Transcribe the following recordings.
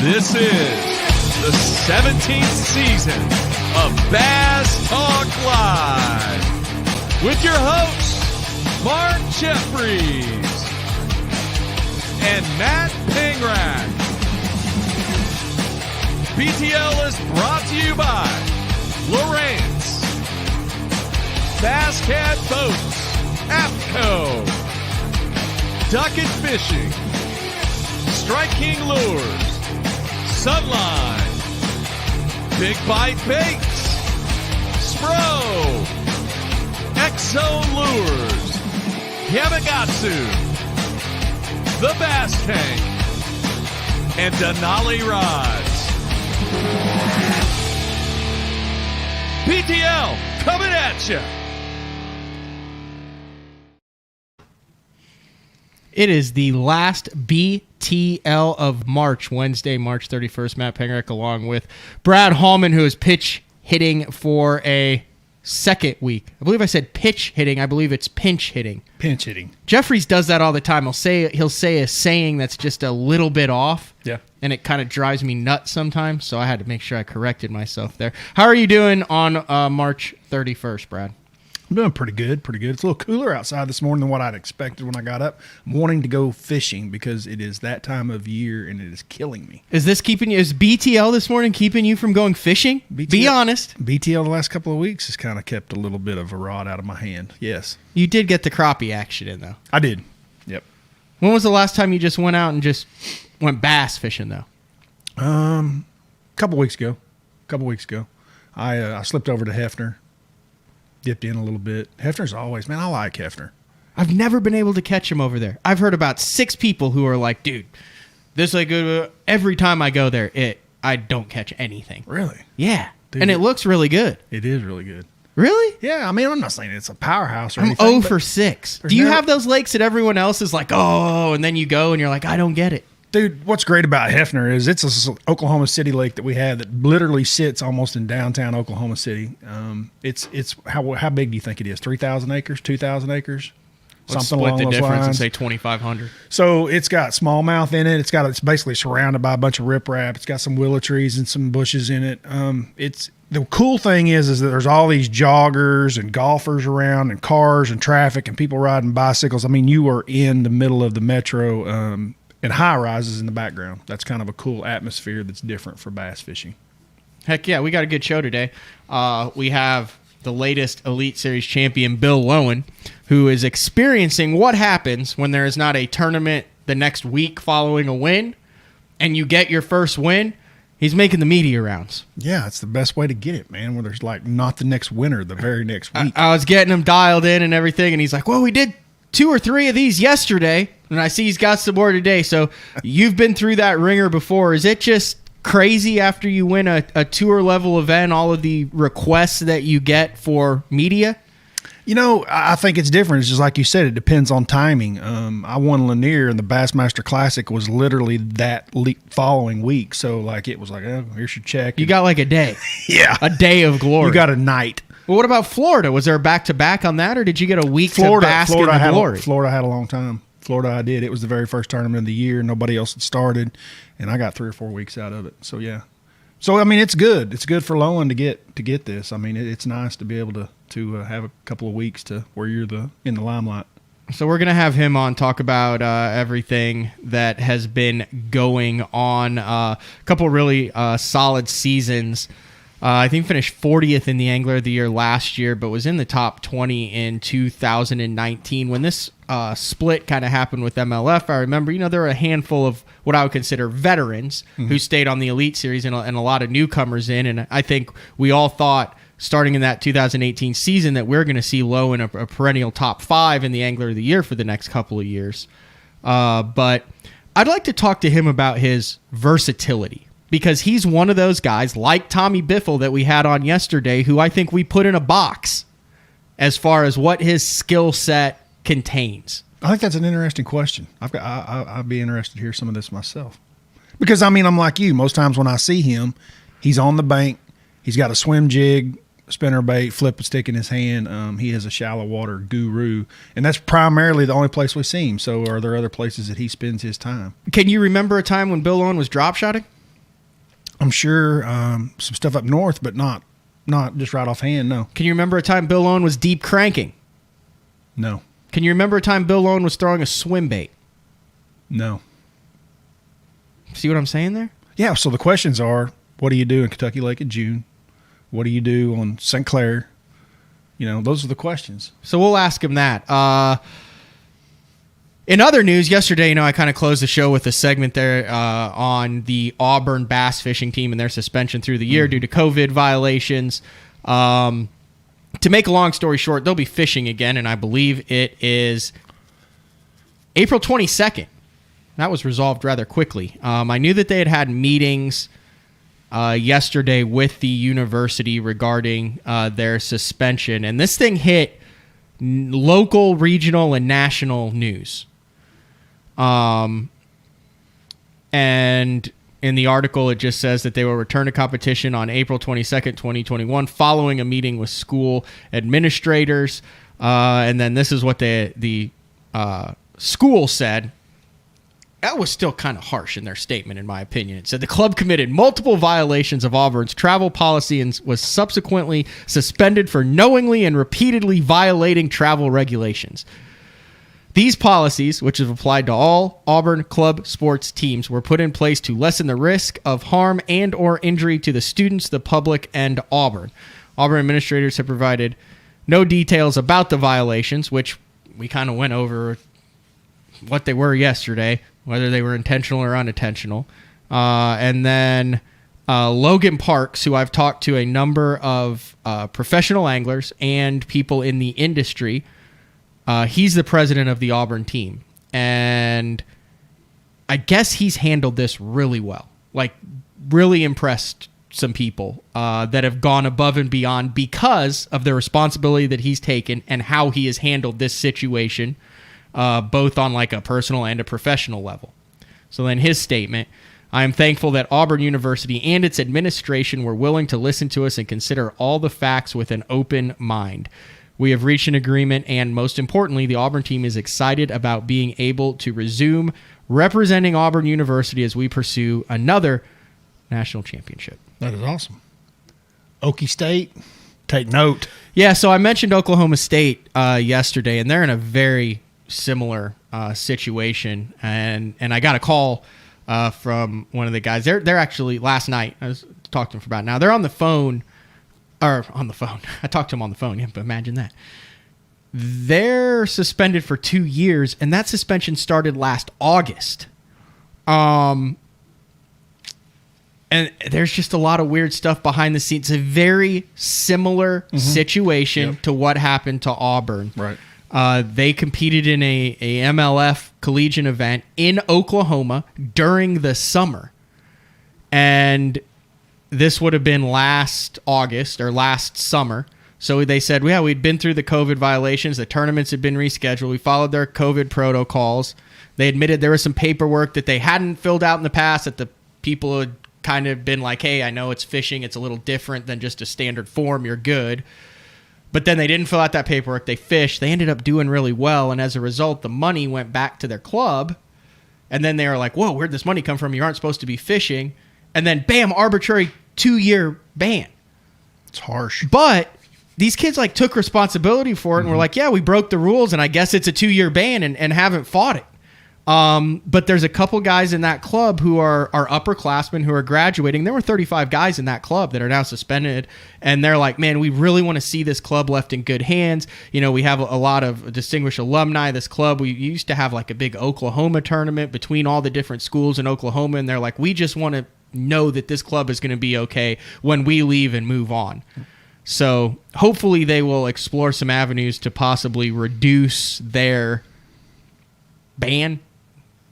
This is the 17th season of Bass Talk Live with your hosts, Mark Jeffries and Matt Pingrack. BTL is brought to you by Lawrence, Bass Cat Boats, APCO, Duck and Fishing, Strike King Lures, Sunline, Big Bite Baits, Spro, X-Zone Lures, Yamagatsu, The Bass Tank, and Denali Rods. BTL coming at you. It is the last BTL of March, Wednesday, March 31st. Matt Pingrack along with Brad Hallman, who is pitch hitting for a second week. I believe I said pitch hitting. I believe it's pinch hitting. Pinch hitting. Jeffries does that all the time. He'll say a saying that's just a little bit off. Yeah. And it kind of drives me nuts sometimes, so I had to make sure I corrected myself there. How are you doing on March 31st, Brad? I'm doing pretty good. It's a little cooler outside this morning than what I'd expected when I got up. I'm wanting to go fishing because it is that time of year and it is killing me. Is BTL this morning keeping you from going fishing? Be honest. BTL the last couple of weeks has kind of kept a little bit of a rod out of my hand. Yes. You did get the crappie action in, though. I did. Yep. When was the last time you just went out and just went bass fishing, though? Couple weeks ago. I slipped over to Hefner. Dipped in a little bit. Hefner's always, man, I like Hefner. I've never been able to catch him over there. I've heard about 6 people who are like, dude, this is like good. Every time I go there, I don't catch anything. Really? Yeah. Dude, and it looks really good. It is really good. Really? Yeah, I mean, I'm not saying it's a powerhouse or I'm anything. 0 for 6. Do you have those lakes that everyone else is like, oh, and then you go and you're like, I don't get it? Dude, what's great about Hefner is it's an Oklahoma City lake that we have that literally sits almost in downtown Oklahoma City. It's how big do you think it is? 3,000 acres, 2,000 acres? Let's Something split along the those difference lines. and say 2,500. So it's got smallmouth in it. It's basically surrounded by a bunch of riprap. It's got some willow trees and some bushes in it. The cool thing is that there's all these joggers and golfers around and cars and traffic and people riding bicycles. I mean, you are in the middle of the metro, and high rises in the background. That's kind of a cool atmosphere that's different for bass fishing. Heck yeah, we got a good show today. We have the latest Elite Series champion, Bill Lowen, who is experiencing what happens when there is not a tournament the next week following a win, and you get your first win. He's making the media rounds. Yeah, it's the best way to get it, man, where there's like not the next winner the very next week. I was getting him dialed in and everything, and he's like, well, we did 2 or 3 of these yesterday, and I see he's got some more today. So you've been through that ringer before. Is it just crazy after you win a tour level event, all of the requests that you get for media? You know, I think it's different. It's just like you said, it depends on timing. I won Lanier, and the Bassmaster Classic was literally that following week. So, like, it was like, oh, here's your check. You got like a day. Yeah. A day of glory. You got a night. Well, what about Florida? Was there a back-to-back on that, or did you get a week to bask in the glory? Florida had a long time. Florida I did. It was the very first tournament of the year. Nobody else had started, and I got 3 or 4 weeks out of it. So, yeah. So, I mean, it's good. It's good for Lowen to get this. I mean, it's nice to be able to have a couple of weeks to where you're in the limelight. So we're going to have him on, talk about everything that has been going on. A couple of really solid seasons. I think finished 40th in the Angler of the Year last year, but was in the top 20 in 2019. When this split kind of happened with MLF, I remember, there were a handful of what I would consider veterans who stayed on the Elite Series and a lot of newcomers in. And I think we all thought, starting in that 2018 season, that we're going to see Lowen a perennial top 5 in the Angler of the Year for the next couple of years. But I'd like to talk to him about his versatility, because he's one of those guys like Tommy Biffle that we had on yesterday, who I think we put in a box as far as what his skill set contains. I think that's an interesting question. I'd be interested to hear some of this myself. Because, I mean, I'm like you. Most times when I see him, he's on the bank. He's got a swim jig, spinner bait, flip a stick in his hand. He is a shallow water guru, and that's primarily the only place we see him. So are there other places that he spends his time? Can you remember a time when Bill Lowen was drop shotting? I'm sure some stuff up north, but not just right offhand. No. Can you remember a time Bill Lowen was deep cranking? No. Can you remember a time Bill Lowen was throwing a swim bait? No. See what I'm saying there? Yeah. So the questions are: what do you do in Kentucky Lake in June? What do you do on St. Clair? Those are the questions. So we'll ask him that. In other news, yesterday, I kind of closed the show with a segment there on the Auburn bass fishing team and their suspension through the year due to COVID violations. To make a long story short, they'll be fishing again, and I believe it is April 22nd. That was resolved rather quickly. I knew that they had meetings yesterday with the university regarding their suspension, and this thing hit local, regional, and national news. And in the article, it just says that they will return to competition on April 22nd, 2021, following a meeting with school administrators. And then this is what the school said. That was still kind of harsh in their statement, in my opinion. It said the club committed multiple violations of Auburn's travel policy and was subsequently suspended for knowingly and repeatedly violating travel regulations. These policies, which have applied to all Auburn club sports teams, were put in place to lessen the risk of harm and or injury to the students, the public, and Auburn. Auburn administrators have provided no details about the violations, which we kind of went over what they were yesterday, whether they were intentional or unintentional. And then Logan Parks, who I've talked to a number of professional anglers and people in the industry, he's the president of the Auburn team. And I guess he's handled this really well. Like, really impressed some people that have gone above and beyond because of the responsibility that he's taken and how he has handled this situation, both on like a personal and a professional level. So then his statement: I am thankful that Auburn University and its administration were willing to listen to us and consider all the facts with an open mind. We have reached an agreement, and most importantly, the Auburn team is excited about being able to resume representing Auburn University as we pursue another national championship. That is awesome. Okie State, take note. Yeah, so I mentioned Oklahoma State yesterday, and they're in a very similar situation. And I got a call from one of the guys. They're actually, last night, I was talking to them for about an hour. They're on the phone. Or on the phone. I talked to him on the phone. Yeah, but imagine that. They're suspended for 2 years, and that suspension started last August. And there's just a lot of weird stuff behind the scenes. It's a very similar situation to what happened to Auburn. Right. They competed in a MLF collegiate event in Oklahoma during the summer. And this would have been last August or last summer. So they said, yeah, we'd been through the COVID violations. The tournaments had been rescheduled. We followed their COVID protocols. They admitted there was some paperwork that they hadn't filled out in the past, that the people had kind of been like, hey, I know it's fishing. It's a little different than just a standard form. You're good. But then they didn't fill out that paperwork. They fished. They ended up doing really well. And as a result, the money went back to their club. And then they were like, whoa, where'd this money come from? You aren't supposed to be fishing. And then, bam, arbitrary 2-year ban. It's harsh. But these kids like took responsibility for it and were like, yeah, we broke the rules, and I guess it's a 2-year ban, and haven't fought it. But there's a couple guys in that club who are upperclassmen who are graduating. There were 35 guys in that club that are now suspended, and they're like, man, we really want to see this club left in good hands. You know, we have a lot of distinguished alumni. This club, we used to have like a big Oklahoma tournament between all the different schools in Oklahoma, and they're like, we just want to know that this club is going to be okay when we leave and move on. So hopefully they will explore some avenues to possibly reduce their ban,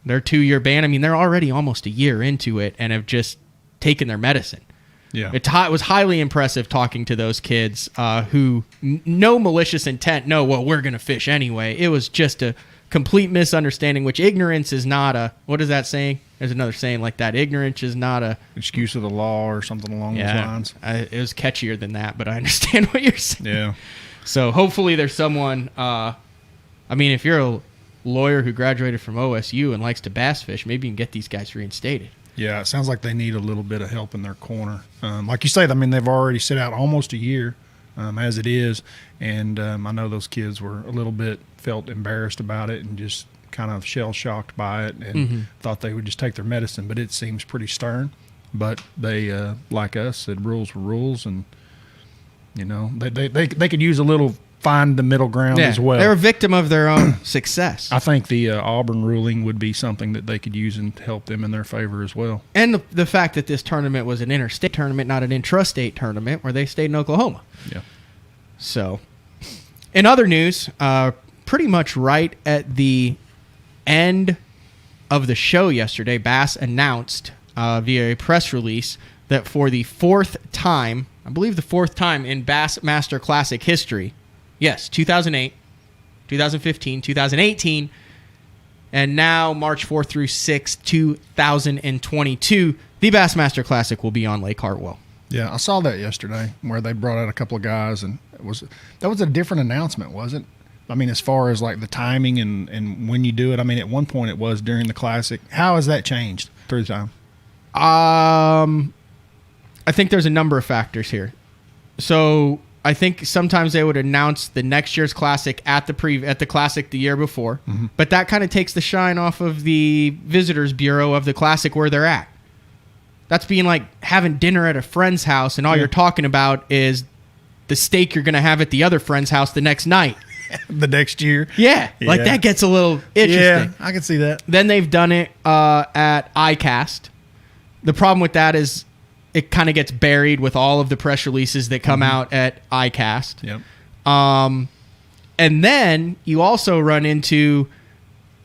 their 2-year ban. I mean, they're already almost a year into it and have just taken their medicine. Yeah, it was highly impressive talking to those kids who, no malicious intent, well, we're going to fish anyway. It was just a complete misunderstanding, which ignorance is not a, what is that saying? There's another saying like that. Ignorance is not a excuse of the law or something along those lines. It was catchier than that, but I understand what you're saying. Yeah. So hopefully there's someone, I mean, if you're a lawyer who graduated from OSU and likes to bass fish, maybe you can get these guys reinstated. Yeah, it sounds like they need a little bit of help in their corner. Like you say, I mean, they've already sit out almost a year as it is, and I know those kids were a little bit felt embarrassed about it and just kind of shell-shocked by it and thought they would just take their medicine, but it seems pretty stern. But they, like us, said rules were rules, and, you know, they could use a little find the middle ground as well. They're a victim of their own success. I think the Auburn ruling would be something that they could use and help them in their favor as well. And the fact that this tournament was an interstate tournament, not an intrastate tournament, where they stayed in Oklahoma. Yeah. So, in other news, pretty much right at the end of the show yesterday, Bass announced via a press release that for the fourth time, I believe the fourth time in Bassmaster Classic history, yes, 2008, 2015, 2018, and now March 4th through 6th, 2022, the Bassmaster Classic will be on Lake Hartwell. Yeah, I saw that yesterday where they brought out a couple of guys, and that was a different announcement, wasn't it? I mean, as far as like the timing and when you do it, I mean, at one point it was during the Classic. How has that changed through time? I think there's a number of factors here. So I think sometimes they would announce the next year's Classic at the Classic the year before, but that kind of takes the shine off of the Visitors Bureau of the Classic where they're at. That's being like having dinner at a friend's house, and all you're talking about is the steak you're going to have at the other friend's house the next night. The next year. Yeah, like that gets a little interesting. Yeah, I can see that. Then they've done it at ICAST. The problem with that is it kind of gets buried with all of the press releases that come out at ICAST. Yep. And then you also run into,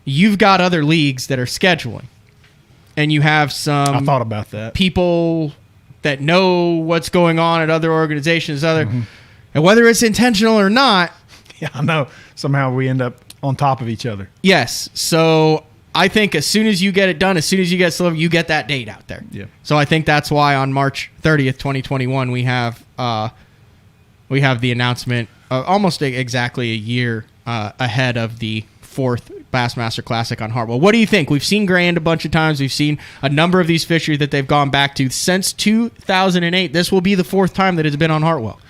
you've got other leagues that are scheduling. And you have some I thought about that. People that know what's going on at other organizations, and whether it's intentional or not. Yeah, I know. Somehow we end up on top of each other. Yes. So I think as soon as you get it done, as soon as you get delivered, you get that date out there. Yeah. So I think that's why on March 30th, 2021, we have the announcement almost exactly a year ahead of the fourth Bassmaster Classic on Hartwell. What do you think? We've seen Grand a bunch of times. We've seen a number of these fisheries that they've gone back to since 2008. This will be the fourth time that it's been on Hartwell.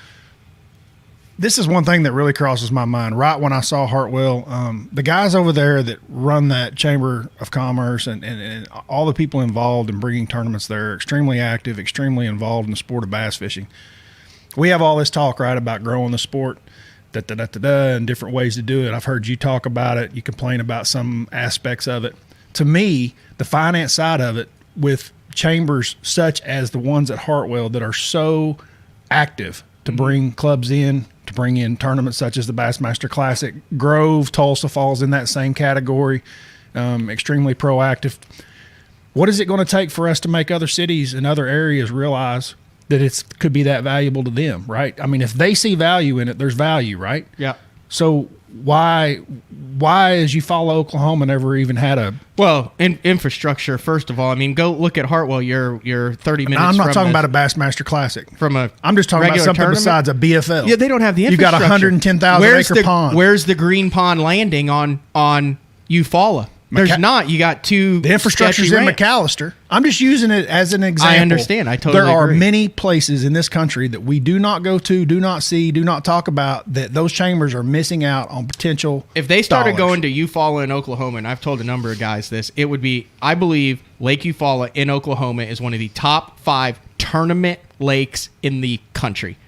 This is one thing that really crosses my mind. Right when I saw Hartwell, the guys over there that run that Chamber of Commerce and all the people involved in bringing tournaments there are extremely active, extremely involved in the sport of bass fishing. We have all this talk, right, about growing the sport, and different ways to do it. I've heard you talk about it. You complain about some aspects of it. To me, the finance side of it, with chambers such as the ones at Hartwell that are so active to bring clubs in, to bring in tournaments such as the Bassmaster Classic, Grove, Tulsa falls in that same category, extremely proactive. What is it going to take for us to make other cities and other areas realize that it could be that valuable to them, right? I mean, if they see value in it, there's value, right? Yeah. So why as you follow Oklahoma, never even had a... Well, infrastructure, first of all. I mean, go look at Hartwell. You're 30 minutes I'm not from talking about a Bassmaster Classic. I'm just talking about something besides a BFL. Yeah, they don't have the You've infrastructure. got a 110,000 acre pond. Where's the green pond landing on Eufaula? There's not. You got two. The infrastructure's in McAllister. I'm just using it as an example. I understand. I totally agree. There are agree. many places in this country that we do not go to, do not see, do not talk about, that those chambers are missing out on potential. If they started dollars. going to Eufaula in Oklahoma, and I've told a number of guys this, it would be, I believe, Lake Eufaula in Oklahoma is one of the top 5 tournament lakes in the country.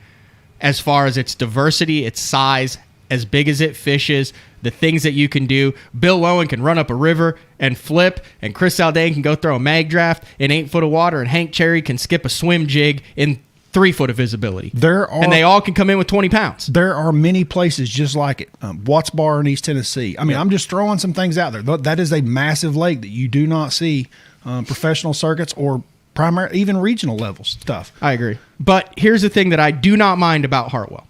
As far as its diversity, its size, as big as it fishes, the things that you can do. Bill Lowen can run up a river and flip, and Chris Zaldain can go throw a mag draft in 8 foot of water, and Hank Cherry can skip a swim jig in 3 foot of visibility. And they all can come in with 20 pounds. There are many places just like it. Watts Bar in East Tennessee. I mean, I'm just throwing some things out there. That is a massive lake that you do not see professional circuits or primary, even regional level stuff. I agree. But here's the thing that I do not mind about Hartwell.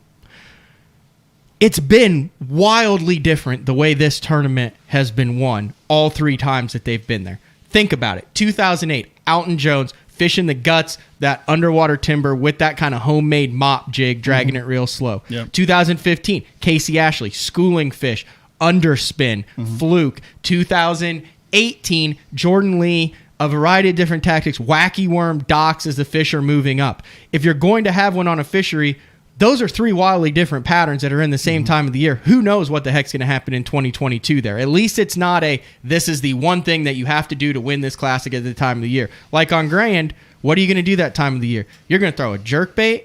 It's been wildly different the way this tournament has been won all 3 times that they've been there. Think about it. 2008, Alton Jones fishing the guts, that underwater timber with that kind of homemade mop jig, dragging it real slow. Yep. 2015, Casey Ashley, schooling fish, underspin, fluke. 2018, Jordan Lee, a variety of different tactics. Wacky worm, docks as the fish are moving up. If you're going to have one on a fishery, those are 3 wildly different patterns that are in the same time of the year. Who knows what the heck's going to happen in 2022 there? At least it's not this is the one thing that you have to do to win this classic at the time of the year. Like on Grand, what are you going to do that time of the year? You're going to throw a jerkbait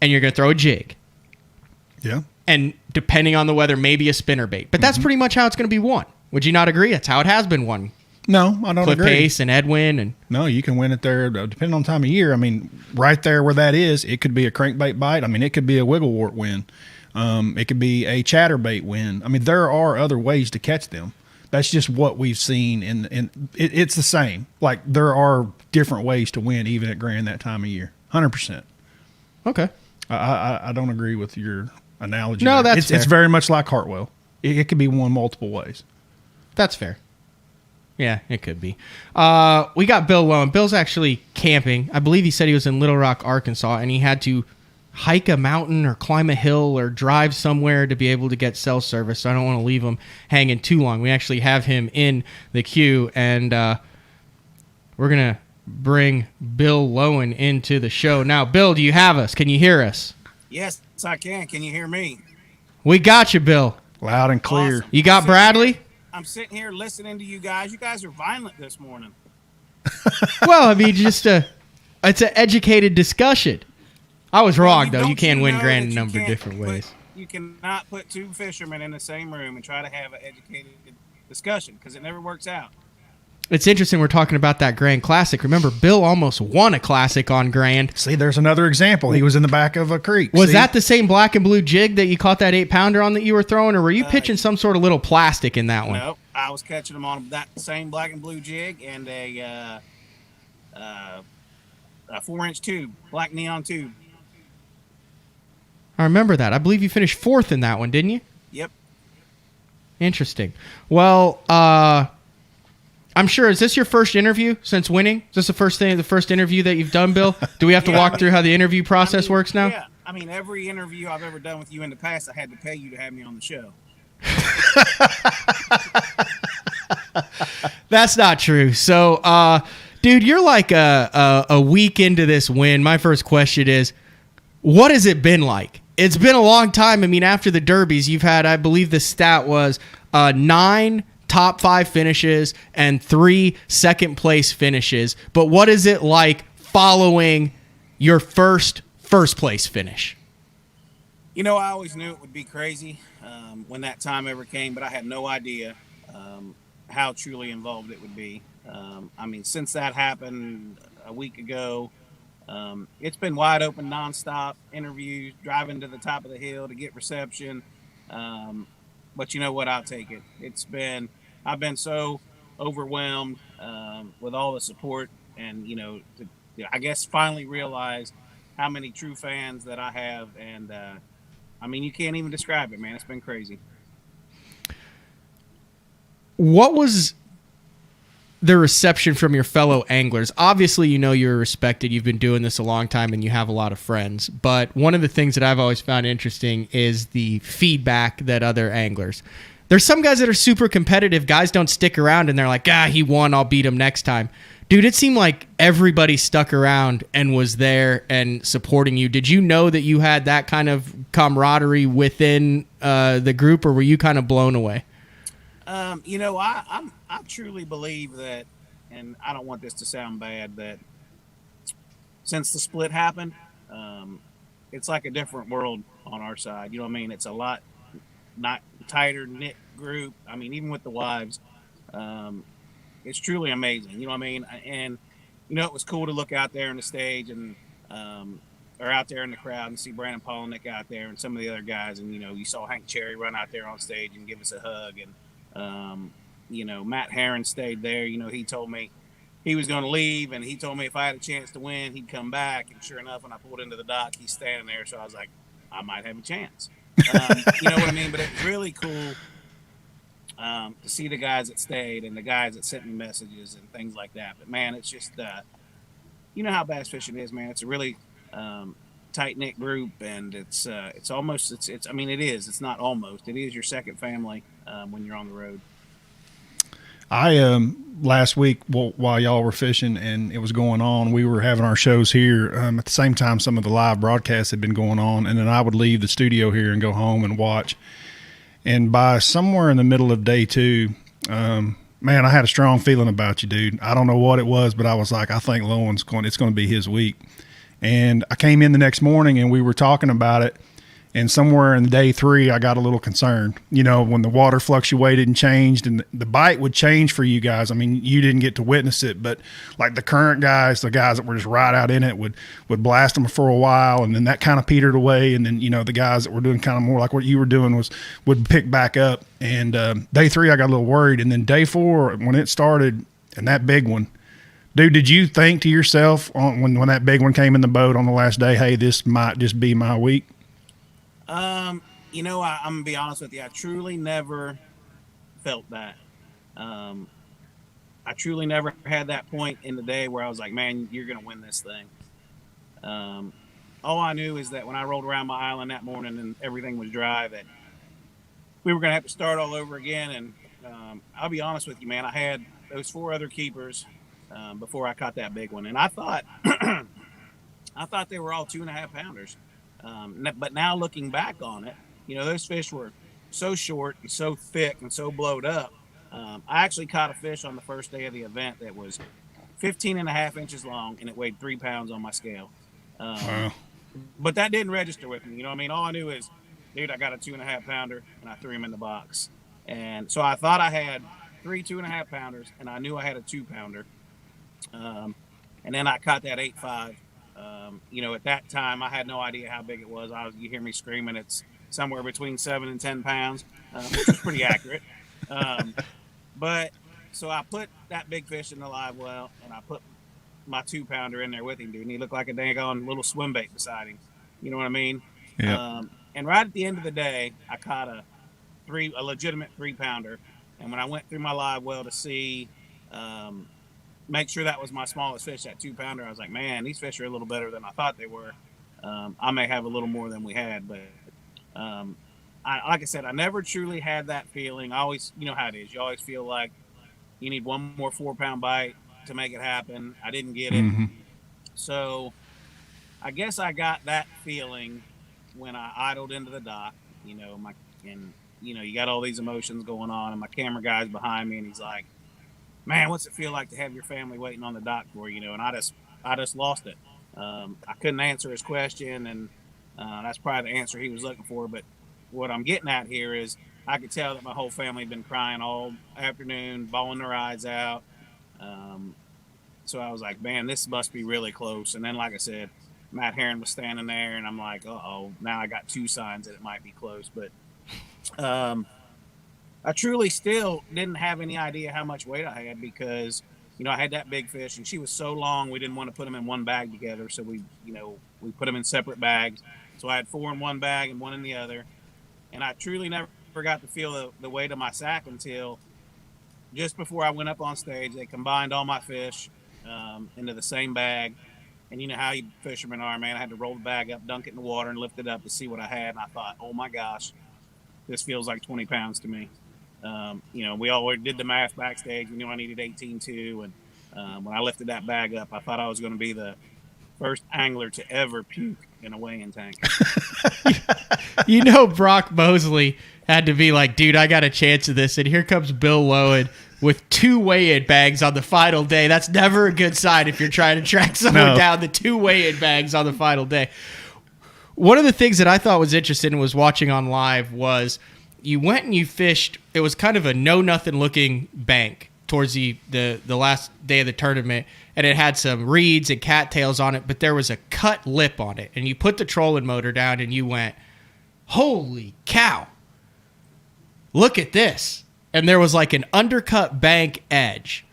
and you're going to throw a jig. Yeah. And depending on the weather, maybe a spinnerbait. But that's pretty much how it's going to be won. Would you not agree? That's how it has been won. No, I don't Cliff agree. Pace and Edwin. And No, you can win it there, depending on time of year. I mean, right there where that is, it could be a crankbait bite. I mean, it could be a wigglewort win. It could be a chatterbait win. I mean, there are other ways to catch them. That's just what we've seen, and it's the same. Like, there are different ways to win, even at Grand that time of year. 100%. okay. I don't agree with your analogy. No, there. that's it's fair. very much like Hartwell. It could be won multiple ways. That's fair. Yeah, it could be. We got Bill Lowen. Bill's actually camping. I believe he said he was in Little Rock, Arkansas, and he had to hike a mountain or climb a hill or drive somewhere to be able to get cell service. So I don't want to leave him hanging too long. We actually have him in the queue, and we're going to bring Bill Lowen into the show. Now, Bill, do you have us? Can you hear us? Yes, I can. Can you hear me? We got you, Bill. Loud and clear. Awesome. You got Bradley? I'm sitting here listening to you guys. You guys are violent this morning. Well, I mean, just it's an educated discussion. I was wrong, though. Don't You can win know Grand that in a you number of can't different put- ways. You cannot put 2 fishermen in the same room and try to have an educated discussion because it never works out. It's interesting we're talking about that Grand Classic. Remember, Bill almost won a Classic on Grand. See, there's another example. He was in the back of a creek. Was See? that the same black and blue jig that you caught that 8-pounder on that you were throwing, or were you pitching some sort of little plastic in that one? Nope. I was catching them on that same black and blue jig and a 4-inch tube, black neon tube. I remember that. I believe you finished 4th in that one, didn't you? Yep. Interesting. Well, I'm sure. Is this your first interview since winning? Is this the first interview that you've done, Bill? Do we have to walk through how the interview process works now? Yeah. I mean, every interview I've ever done with you in the past, I had to pay you to have me on the show. That's not true. So, dude, you're like a week into this win. My first question is, what has it been like? It's been a long time. I mean, after the Derbies, you've had, I believe the stat was 9 top 5 finishes and 3 second-place finishes. But what is it like following your first-place finish? You know, I always knew it would be crazy when that time ever came, but I had no idea how truly involved it would be. I mean, since that happened a week ago, it's been wide open, nonstop interviews, driving to the top of the hill to get reception. But you know what? I'll take it. I've been so overwhelmed with all the support and, I guess finally realize how many true fans that I have. And, I mean, you can't even describe it, man. It's been crazy. What was the reception from your fellow anglers? Obviously, you're respected. You've been doing this a long time and you have a lot of friends. But one of the things that I've always found interesting is the feedback that other anglers. There's some guys that are super competitive. Guys don't stick around and they're like, he won, I'll beat him next time. Dude, it seemed like everybody stuck around and was there and supporting you. Did you know that you had that kind of camaraderie within the group, or were you kind of blown away? I truly believe that, and I don't want this to sound bad, that since the split happened, it's like a different world on our side. You know what I mean? It's a lot not tighter knit group. I mean, even with the wives, it's truly amazing. You know what I mean? And, it was cool to look out there on the stage and, or out there in the crowd and see Brandon Polnick out there and some of the other guys. And, you saw Hank Cherry run out there on stage and give us a hug. And, Matt Herron stayed there. He told me he was going to leave, and he told me if I had a chance to win, he'd come back. And sure enough, when I pulled into the dock, he's standing there. So I was like, I might have a chance. You know what I mean? But it was really cool to see the guys that stayed and the guys that sent me messages and things like that. But, man, it's just, you know how bass fishing is, man. It's a really tight-knit group, and it's almost, it's not almost. It is your second family when you're on the road. last week while y'all were fishing and it was going on, we were having our shows here. At the same time, some of the live broadcasts had been going on, and then I would leave the studio here and go home and watch. And by somewhere in the middle of day 2, man, I had a strong feeling about you, dude. I don't know what it was, but I was like, I think Lowen's it's going to be his week. And I came in the next morning and we were talking about it. And somewhere in day 3, I got a little concerned, when the water fluctuated and changed and the bite would change for you guys. I mean, you didn't get to witness it, but like the current guys, the guys that were just right out in it would blast them for a while. And then that kind of petered away. And then, the guys that were doing kind of more like what you were doing would pick back up. And day 3, I got a little worried. And then day 4, when it started and that big one, dude, did you think to yourself when that big one came in the boat on the last day, hey, this might just be my week? I'm gonna be honest with you. I truly never felt that. I truly never had that point in the day where I was like, man, you're gonna win this thing. All I knew is that when I rolled around my island that morning and everything was dry, that we were gonna have to start all over again. And I'll be honest with you, man, I had those 4 other keepers before I caught that big one, and I thought they were all 2.5 pounders. But now looking back on it, those fish were so short and so thick and so blowed up. I actually caught a fish on the first day of the event that was 15.5 inches long, and it weighed 3 pounds on my scale. Wow. But that didn't register with me. All I knew is, dude, I got a 2.5 pounder, and I threw him in the box. And so I thought I had 3 2.5 pounders, and I knew I had a 2 pounder. And then I caught that 8.5. At that time, I had no idea how big it was. You hear me screaming, it's somewhere between 7 and 10 pounds, which is pretty accurate. But so I put that big fish in the live well, and I put my 2 pounder in there with him, dude. And he looked like a dang little swim bait beside him. You know what I mean? Yeah. And right at the end of the day, I caught a legitimate 3 pounder. And when I went through my live well to see, make sure that was my smallest fish, that 2 pounder, I was like, man, these fish are a little better than I thought they were. I may have a little more than we had, but like I said, I never truly had that feeling. I always, how it is. You always feel like you need one more 4-pound bite to make it happen. I didn't get it. Mm-hmm. So I guess I got that feeling when I idled into the dock, you got all these emotions going on, and my camera guy's behind me, and he's like, man, what's it feel like to have your family waiting on the dock for you? And I just lost it. I couldn't answer his question, and that's probably the answer he was looking for. But what I'm getting at here is I could tell that my whole family had been crying all afternoon, bawling their eyes out. So I was like, man, this must be really close. And then, like I said, Matt Herron was standing there, and I'm like, uh-oh, now I got 2 signs that it might be close. But I truly still didn't have any idea how much weight I had because, I had that big fish, and she was so long we didn't want to put them in one bag together. So we put them in separate bags. So I had 4 in one bag and 1 in the other. And I truly never got to feel the weight of my sack until just before I went up on stage. They combined all my fish into the same bag. And you know how you fishermen are, man. I had to roll the bag up, dunk it in the water, and lift it up to see what I had. And I thought, oh, my gosh, this feels like 20 pounds to me. We already did the math backstage. We knew I needed 18.2. And when I lifted that bag up, I thought I was going to be the first angler to ever puke in a weighing tank. Brock Mosley had to be like, dude, I got a chance of this. And here comes Bill Lowen with 2 weigh-in bags on the final day. That's never a good sign if you're trying to track someone down, the 2 weigh-in bags on the final day. One of the things that I thought was interesting was watching on live was you went and you fished. It was kind of a know-nothing looking bank towards the last day of the tournament, and it had some reeds and cattails on it, but there was a cut lip on it. And you put the trolling motor down and you went, holy cow, look at this. And there was like an undercut bank edge.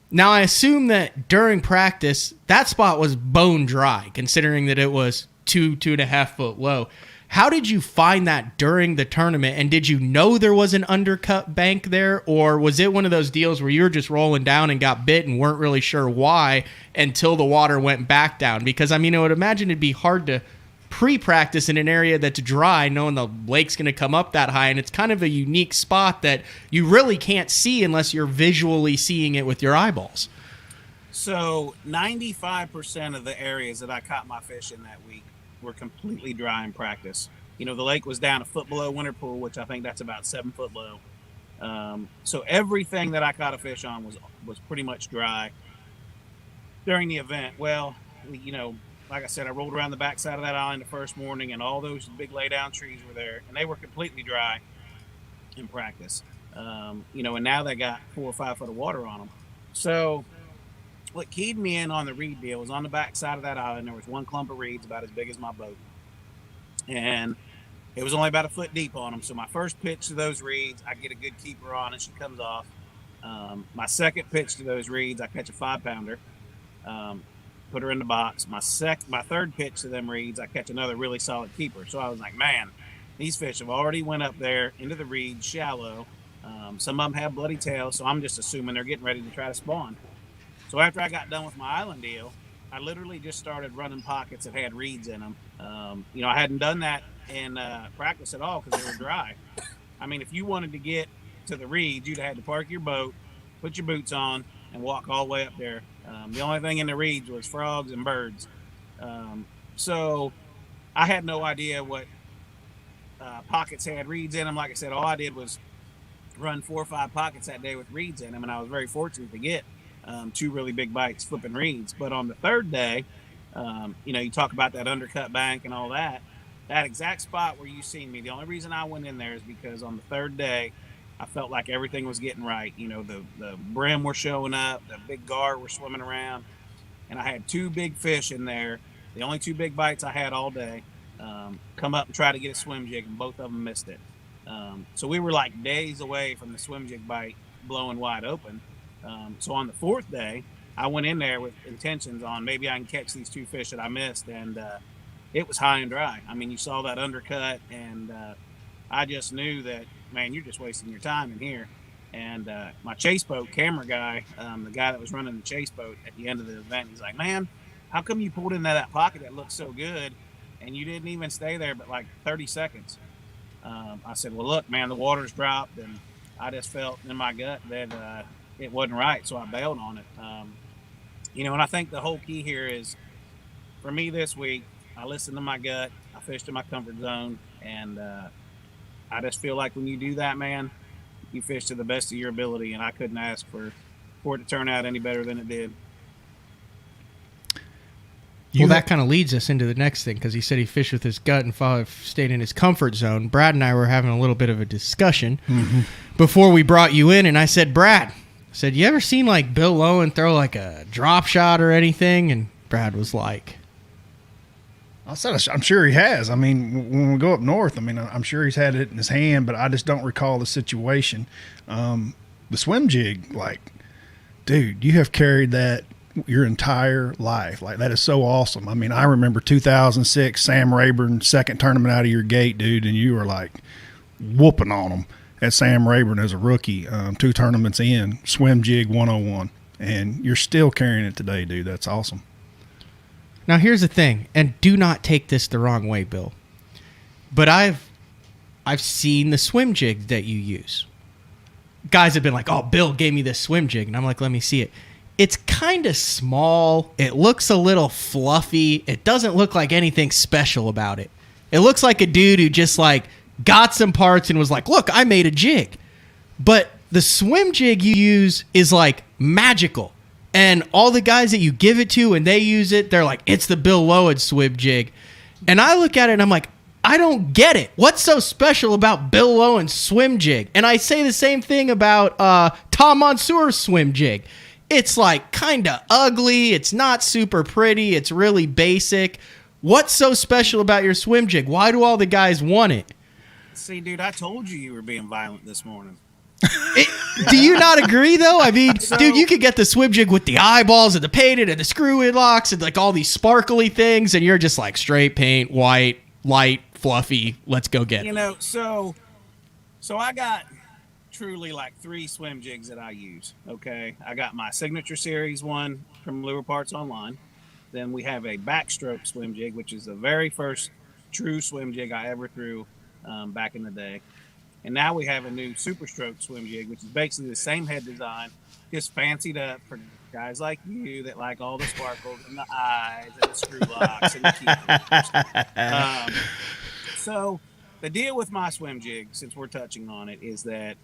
Now, I assume that during practice, that spot was bone dry, considering that it was 2.5 foot low. How did you find that during the tournament? And did you know there was an undercut bank there? Or was it one of those deals where you were just rolling down and got bit and weren't really sure why until the water went back down? Because, I would imagine it'd be hard to pre-practice in an area that's dry, knowing the lake's going to come up that high, and it's kind of a unique spot that you really can't see unless you're visually seeing it with your eyeballs. So 95% of the areas that I caught my fish in that week were completely dry in practice. You know, the lake was down a foot below winter pool, which I think that's about 7 foot low. So everything that I caught a fish on was pretty much dry during the event. Well, you know, like I said, I rolled around the backside of that island the first morning, and all those big laydown trees were there, and they were completely dry in practice. You know, and now they got 4 or 5 foot of water on them. So what keyed me in on the reed deal was on the backside of that island, there was one clump of reeds about as big as my boat, and it was only about a foot deep on them. So my first pitch to those reeds, I get a good keeper on and she comes off. My second pitch to those reeds, I catch a 5-pounder, put her in the box. My third pitch to them reeds, I catch another really solid keeper. So I was like, man, these fish have already went up there into the reeds shallow. Some of them have bloody tails, so I'm just assuming they're getting ready to try to spawn. So after I got done with my island deal, I literally just started running pockets that had reeds in them. You know, I hadn't done that in practice at all because they were dry. I mean, if you wanted to get to the reeds, you'd have had to park your boat, put your boots on, and walk all the way up there. The only thing in the reeds was frogs and birds. So I had no idea what pockets had reeds in them. Like I said, all I did was run 4 or 5 pockets that day with reeds in them, and I was very fortunate to get 2 really big bites flipping reeds. But on the third day, you know, you talk about that undercut bank and all that. That exact spot where you seen me, the only reason I went in there is because on the third day, I felt like everything was getting right. You know, the brim were showing up, the big gar were swimming around, and I had 2 big fish in there. The only 2 big bites I had all day. Come up and try to get a swim jig, and both of them missed it. So we were like days away from the swim jig bite blowing wide open. So on the 4th day, I went in there with intentions on maybe I can catch these 2 fish that I missed, and it was high and dry. I mean, you saw that undercut, and I just knew that, man, you're just wasting your time in here. And my chase boat camera guy, the guy that was running the chase boat at the end of the event, he's like, man, how come you pulled into that pocket that looked so good and you didn't even stay there but like 30 seconds? I said, well, look, man, the water's dropped, and I just felt in my gut that it wasn't right, so I bailed on it. You know, and I think the whole key here is, for me this week, I listened to my gut, I fished in my comfort zone, and I just feel like when you do that, man, you fish to the best of your ability, and I couldn't ask for it to turn out any better than it did. Well, that kind of leads us into the next thing, because he said he fished with his gut and stayed in his comfort zone. Brad and I were having a little bit of a discussion before we brought you in, and I said, Brad, I said, you ever seen like Bill Lowen throw like a drop shot or anything? And Brad was like, I said, I'm sure he has. I mean, when we go up north, I mean, I'm sure he's had it in his hand, but I just don't recall the situation. The swim jig, like, dude, you have carried that your entire life. Like, that is so awesome. I mean, I remember 2006, Sam Rayburn, second tournament out of your gate, dude, and you were like whooping on him at Sam Rayburn as a rookie, 2 tournaments in, swim jig 101. And you're still carrying it today, dude. That's awesome. Now, here's the thing, and do not take this the wrong way, Bill, but I've seen the swim jig that you use. Guys have been like, oh, Bill gave me this swim jig, and I'm like, let me see it. It's kind of small. It looks a little fluffy. It doesn't look like anything special about it. It looks like a dude who just like got some parts and was like, look, I made a jig. But the swim jig you use is like magical. And all the guys that you give it to and they use it, they're like, it's the Bill Lowen swim jig. And I look at it and I'm like, I don't get it. What's so special about Bill Lowen's swim jig? And I say the same thing about Tom Monsour's swim jig. It's like kind of ugly. It's not super pretty. It's really basic. What's so special about your swim jig? Why do all the guys want it? See, dude, I told you were being violent this morning. Do you not agree, though? I mean, dude, you could get the swim jig with the eyeballs and the painted and the screw-in locks and like all these sparkly things, and you're just like straight paint, white, light, fluffy. Let's go get it. You know, so I got truly like 3 swim jigs that I use. Okay, I got my Signature Series one from Lure Parts Online. Then we have a backstroke swim jig, which is the very first true swim jig I ever threw back in the day. And now we have a new Super Stroke swim jig, which is basically the same head design, just fancied up for guys like you that like all the sparkles and the eyes and the screw locks and the keepers. So the deal with my swim jig, since we're touching on it, is that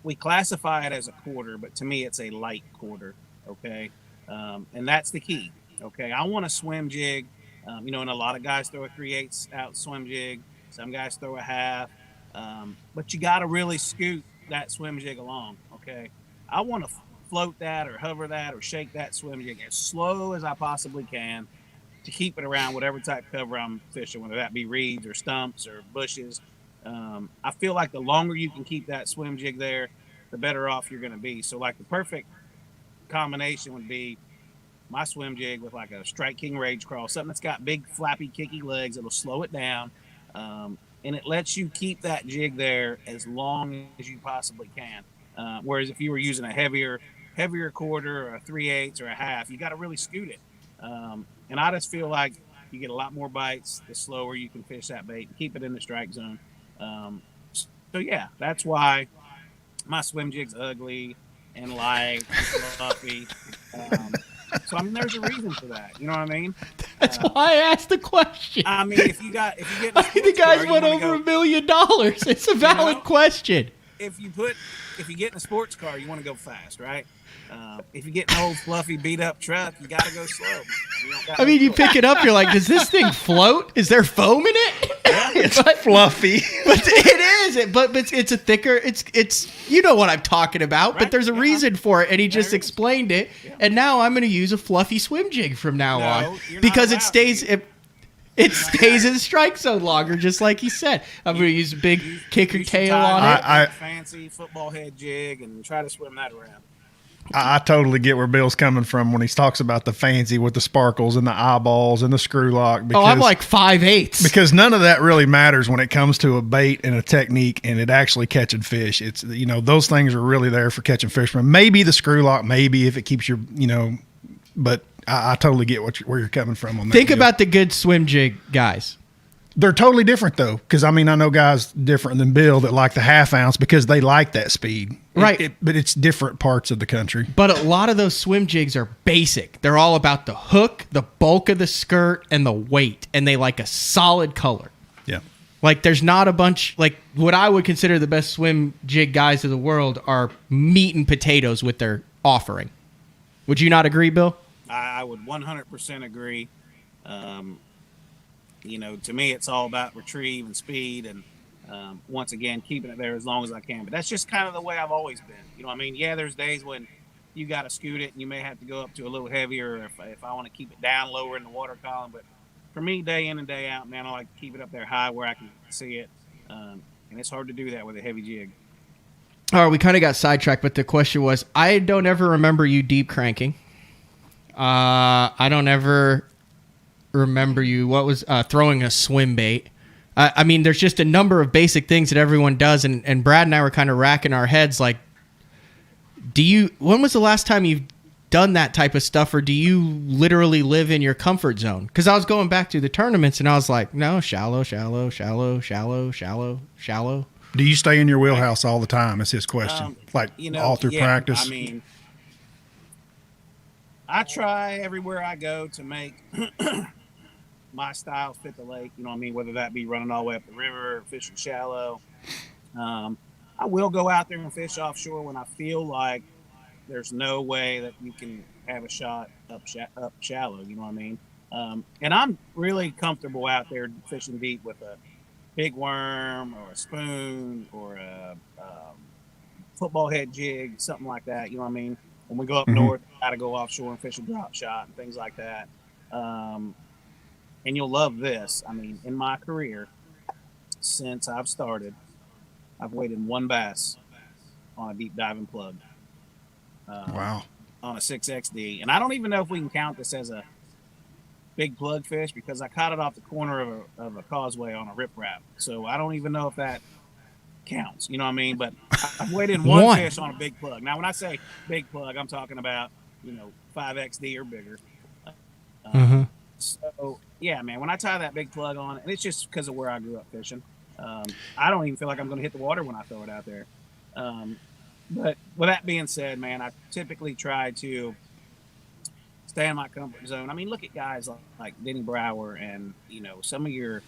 we classify it as a quarter, but to me it's a light quarter, okay? And that's the key, okay? I want a swim jig, and a lot of guys throw a 3/8 out swim jig. Some guys throw a half. But you got to really scoot that swim jig along, okay? I want to float that or hover that or shake that swim jig as slow as I possibly can to keep it around whatever type of cover I'm fishing, whether that be reeds or stumps or bushes. I feel like the longer you can keep that swim jig there, the better off you're going to be. So, like, the perfect combination would be my swim jig with, like, a Strike King Rage Crawl, something that's got big, flappy, kicky legs. It'll slow it down. And it lets you keep that jig there as long as you possibly can. Whereas if you were using a heavier quarter or a 3/8 or a half, you got to really scoot it. And I just feel like you get a lot more bites the slower you can fish that bait and keep it in the strike zone. So yeah, that's why my swim jig's ugly and light and fluffy. So I mean, there's a reason for that. You know what I mean? That's why I asked the question. I mean, if you get the guys went over $1 million. It's a valid question. If you get in a sports car, you want to go fast, right? If you get an old fluffy beat up truck, you got to go slow. You pick it up, you're like, does this thing float? Is there foam in it? Yeah. It's fluffy. But it is. But it's a thicker. It's you know what I'm talking about. Right? But there's a reason for it, and he just There is. explained it. Yeah. And now I'm going to use a fluffy swim jig from now on you're not because it allowed stays. to. It stays in the strike zone longer, just like he said. I'm going to use a big kicker You should tail tie on it. I- a fancy football head jig and try to swim that around. I totally get where Bill's coming from when he talks about the fancy with the sparkles and the eyeballs and the screw lock. Because, I'm like 5/8. because none of that really matters when it comes to a bait and a technique and it actually catching fish. It's those things are really there for catching fish. Maybe the screw lock, maybe if it keeps your but I totally get where you're coming from on that. Think deal. about the good swim jig guys. They're totally different though, because I know guys different than Bill that like the half ounce because they like that speed. Right. But it's different parts of the country. But a lot of those swim jigs are basic. They're all about the hook, the bulk of the skirt, and the weight, and they like a solid color. Yeah. Like there's not a bunch, like what I would consider the best swim jig guys of the world are meat and potatoes with their offering. Would you not agree, Bill? I would 100% agree. To me, it's all about retrieve and speed and, once again, keeping it there as long as I can. But that's just kind of the way I've always been. You know what I mean? Yeah, there's days when you got to scoot it and you may have to go up to a little heavier if I want to keep it down lower in the water column. But for me, day in and day out, man, I like to keep it up there high where I can see it. And it's hard to do that with a heavy jig. All right, we kind of got sidetracked, but the question was, I don't ever remember you deep cranking. I don't ever remember you. What was throwing a swim bait? There's just a number of basic things that everyone does, and Brad and I were kind of racking our heads like, when was the last time you've done that type of stuff, or do you literally live in your comfort zone? Because I was going back to the tournaments, and I was like, no, shallow. Do you stay in your wheelhouse all the time? Is his question. All through practice? I try everywhere I go to make my style fit the lake. You know what I mean? Whether that be running all the way up the river or fishing shallow. I will go out there and fish offshore when I feel like there's no way that you can have a shot up shallow. You know what I mean? And I'm really comfortable out there fishing deep with a big worm or a spoon or a football head jig, something like that. You know what I mean? When we go up north, I got to go offshore and fish a drop shot and things like that. And you'll love this. In my career, since I've started, I've weighted one bass on a deep diving plug. Wow. On a 6XD. And I don't even know if we can count this as a big plug fish because I caught it off the corner of a causeway on a riprap. So I don't even know if that counts. You know what I mean? But I've weighted one fish on a big plug. Now, when I say big plug, I'm talking about, 5XD or bigger. So yeah, man, when I tie that big plug on, and it's just because of where I grew up fishing, I don't even feel like I'm going to hit the water when I throw it out there. Um, but with that being said, man, I typically try to stay in my comfort zone. I mean, look at guys like Denny Brower and some of your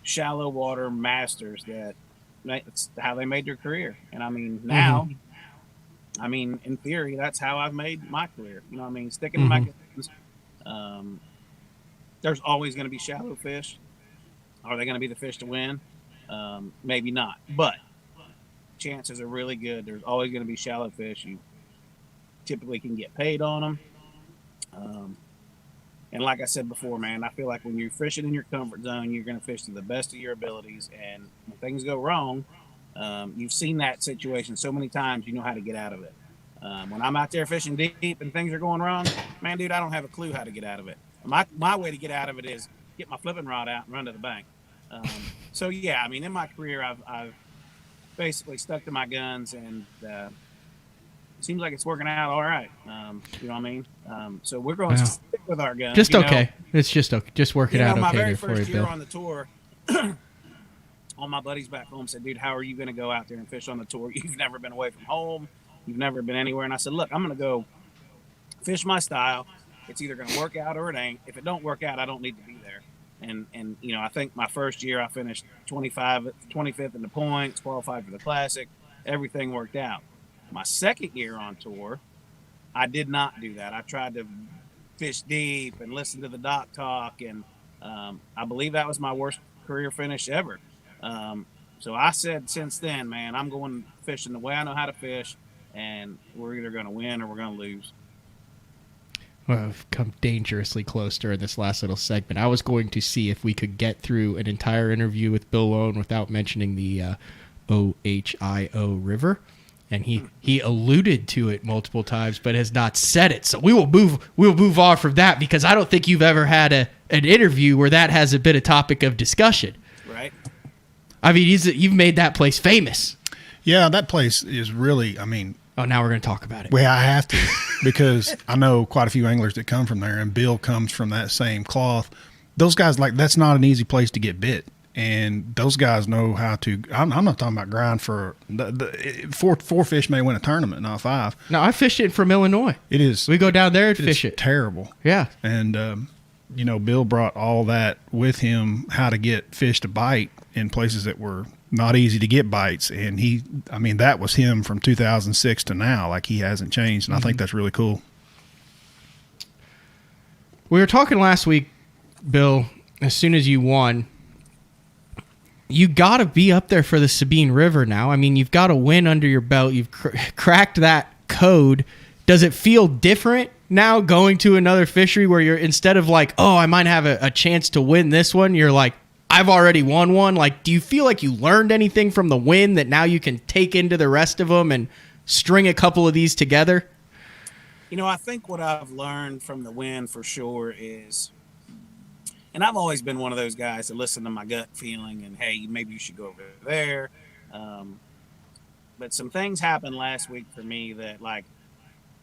shallow water masters that's how they made their career. And I mean, now, I mean, in theory, that's how I've made my career. You know what I mean? Sticking to my guns. There's always going to be shallow fish. Are they going to be the fish to win? Maybe not. But chances are really good. There's always going to be shallow fish. You typically can get paid on them. And like I said before, man, I feel like when you're fishing in your comfort zone, you're going to fish to the best of your abilities. And when things go wrong, you've seen that situation so many times, you know how to get out of it. When I'm out there fishing deep and things are going wrong, man, dude, I don't have a clue how to get out of it. My way to get out of it is get my flipping rod out and run to the bank. So, yeah, I mean, in my career, I've basically stuck to my guns, and it seems like it's working out all right. You know what I mean? So we're going to stick with our guns. Just okay. It's just okay. Just work it out my okay very there for you, first year Bill. on the tour, all my buddies back home said, dude, how are you going to go out there and fish on the tour? You've never been away from home. You've never been anywhere. And I said, look, I'm going to go fish my style. It's either going to work out or it ain't. If it don't work out, I don't need to be there. And I think my first year I finished 25th in the points, qualified for the Classic. Everything worked out. My second year on tour, I did not do that. I tried to fish deep and listen to the dock talk, and I believe that was my worst career finish ever. So I said since then, man, I'm going fishing the way I know how to fish, and we're either going to win or we're going to lose. Well, we've come dangerously close during this last little segment. I was going to see if we could get through an entire interview with Bill Lowen without mentioning the Ohio River, and he alluded to it multiple times, but has not said it. So we'll move on from that, because I don't think you've ever had an interview where that has been a topic of discussion. Right. I mean, you've made that place famous. Yeah, that place is really, I mean. Oh, now we're going to talk about it. Well, I have to, because I know quite a few anglers that come from there, and Bill comes from that same cloth. Those guys, that's not an easy place to get bit. And those guys know how to. I'm not talking about grind for four fish may win a tournament, not five. No, I fished it from Illinois. It is. We go down there and fish it. Terrible. Yeah. And Bill brought all that with him, how to get fish to bite in places that were not easy to get bites. And that was him from 2006 to now. Like, he hasn't changed, and I think that's really cool. We were talking last week, Bill. As soon as you won, you got to be up there for the Sabine River now. I mean, you've got a win under your belt. You've cracked that code. Does it feel different now going to another fishery where you're, instead of like, oh, I might have a chance to win this one, you're like, I've already won one? Like, do you feel like you learned anything from the win that now you can take into the rest of them and string a couple of these together? I think what I've learned from the win for sure is, and I've always been one of those guys that listen to my gut feeling and, hey, maybe you should go over there. But some things happened last week for me that, like,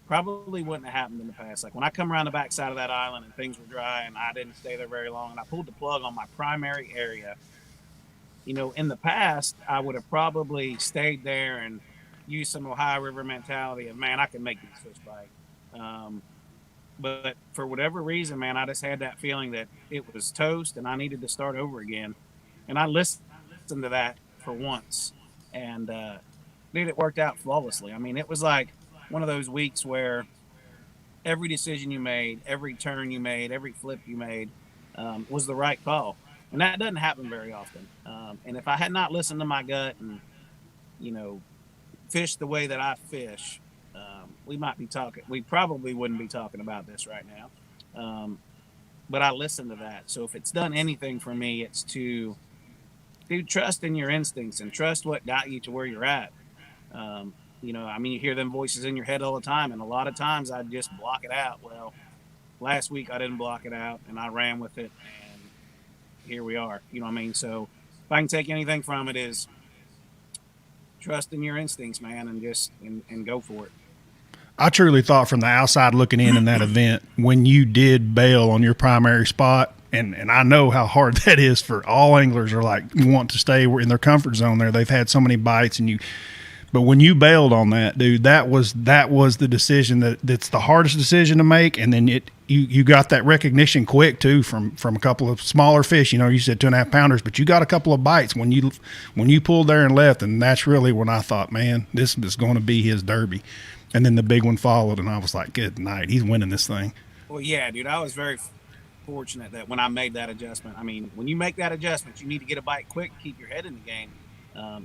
probably wouldn't have happened in the past. Like, when I come around the backside of that island and things were dry and I didn't stay there very long and I pulled the plug on my primary area, in the past, I would have probably stayed there and used some Ohio River mentality of, man, I can make these fish bite. But for whatever reason, man, I just had that feeling that it was toast and I needed to start over again. And I listened to that for once. And, dude, it worked out flawlessly. I mean, it was like one of those weeks where every decision you made, every turn you made, every flip you made was the right call. And that doesn't happen very often. And if I had not listened to my gut and, fished the way that I fish, we probably wouldn't be talking about this right now. But I listened to that. So if it's done anything for me, it's to trust in your instincts and trust what got you to where you're at. You hear them voices in your head all the time, and a lot of times I just block it out. Well, last week I didn't block it out, and I ran with it, and here we are. You know what I mean? So if I can take anything from it, is trust in your instincts, man, and just and go for it. I truly thought from the outside looking in that event, when you did bail on your primary spot, and I know how hard that is for all anglers are like want to stay in their comfort zone there. They've had so many bites but when you bailed on that, dude, that was the decision that's the hardest decision to make. And then you got that recognition quick too from a couple of smaller fish. You know, you said 2.5 pounders, but you got a couple of bites when you pulled there and left. And that's really when I thought, man, this is going to be his derby. And then the big one followed, and I was like, good night, he's winning this thing. Well, yeah, dude, I was very fortunate that when I made that adjustment. I mean, when you make that adjustment, you need to get a bite quick, keep your head in the game.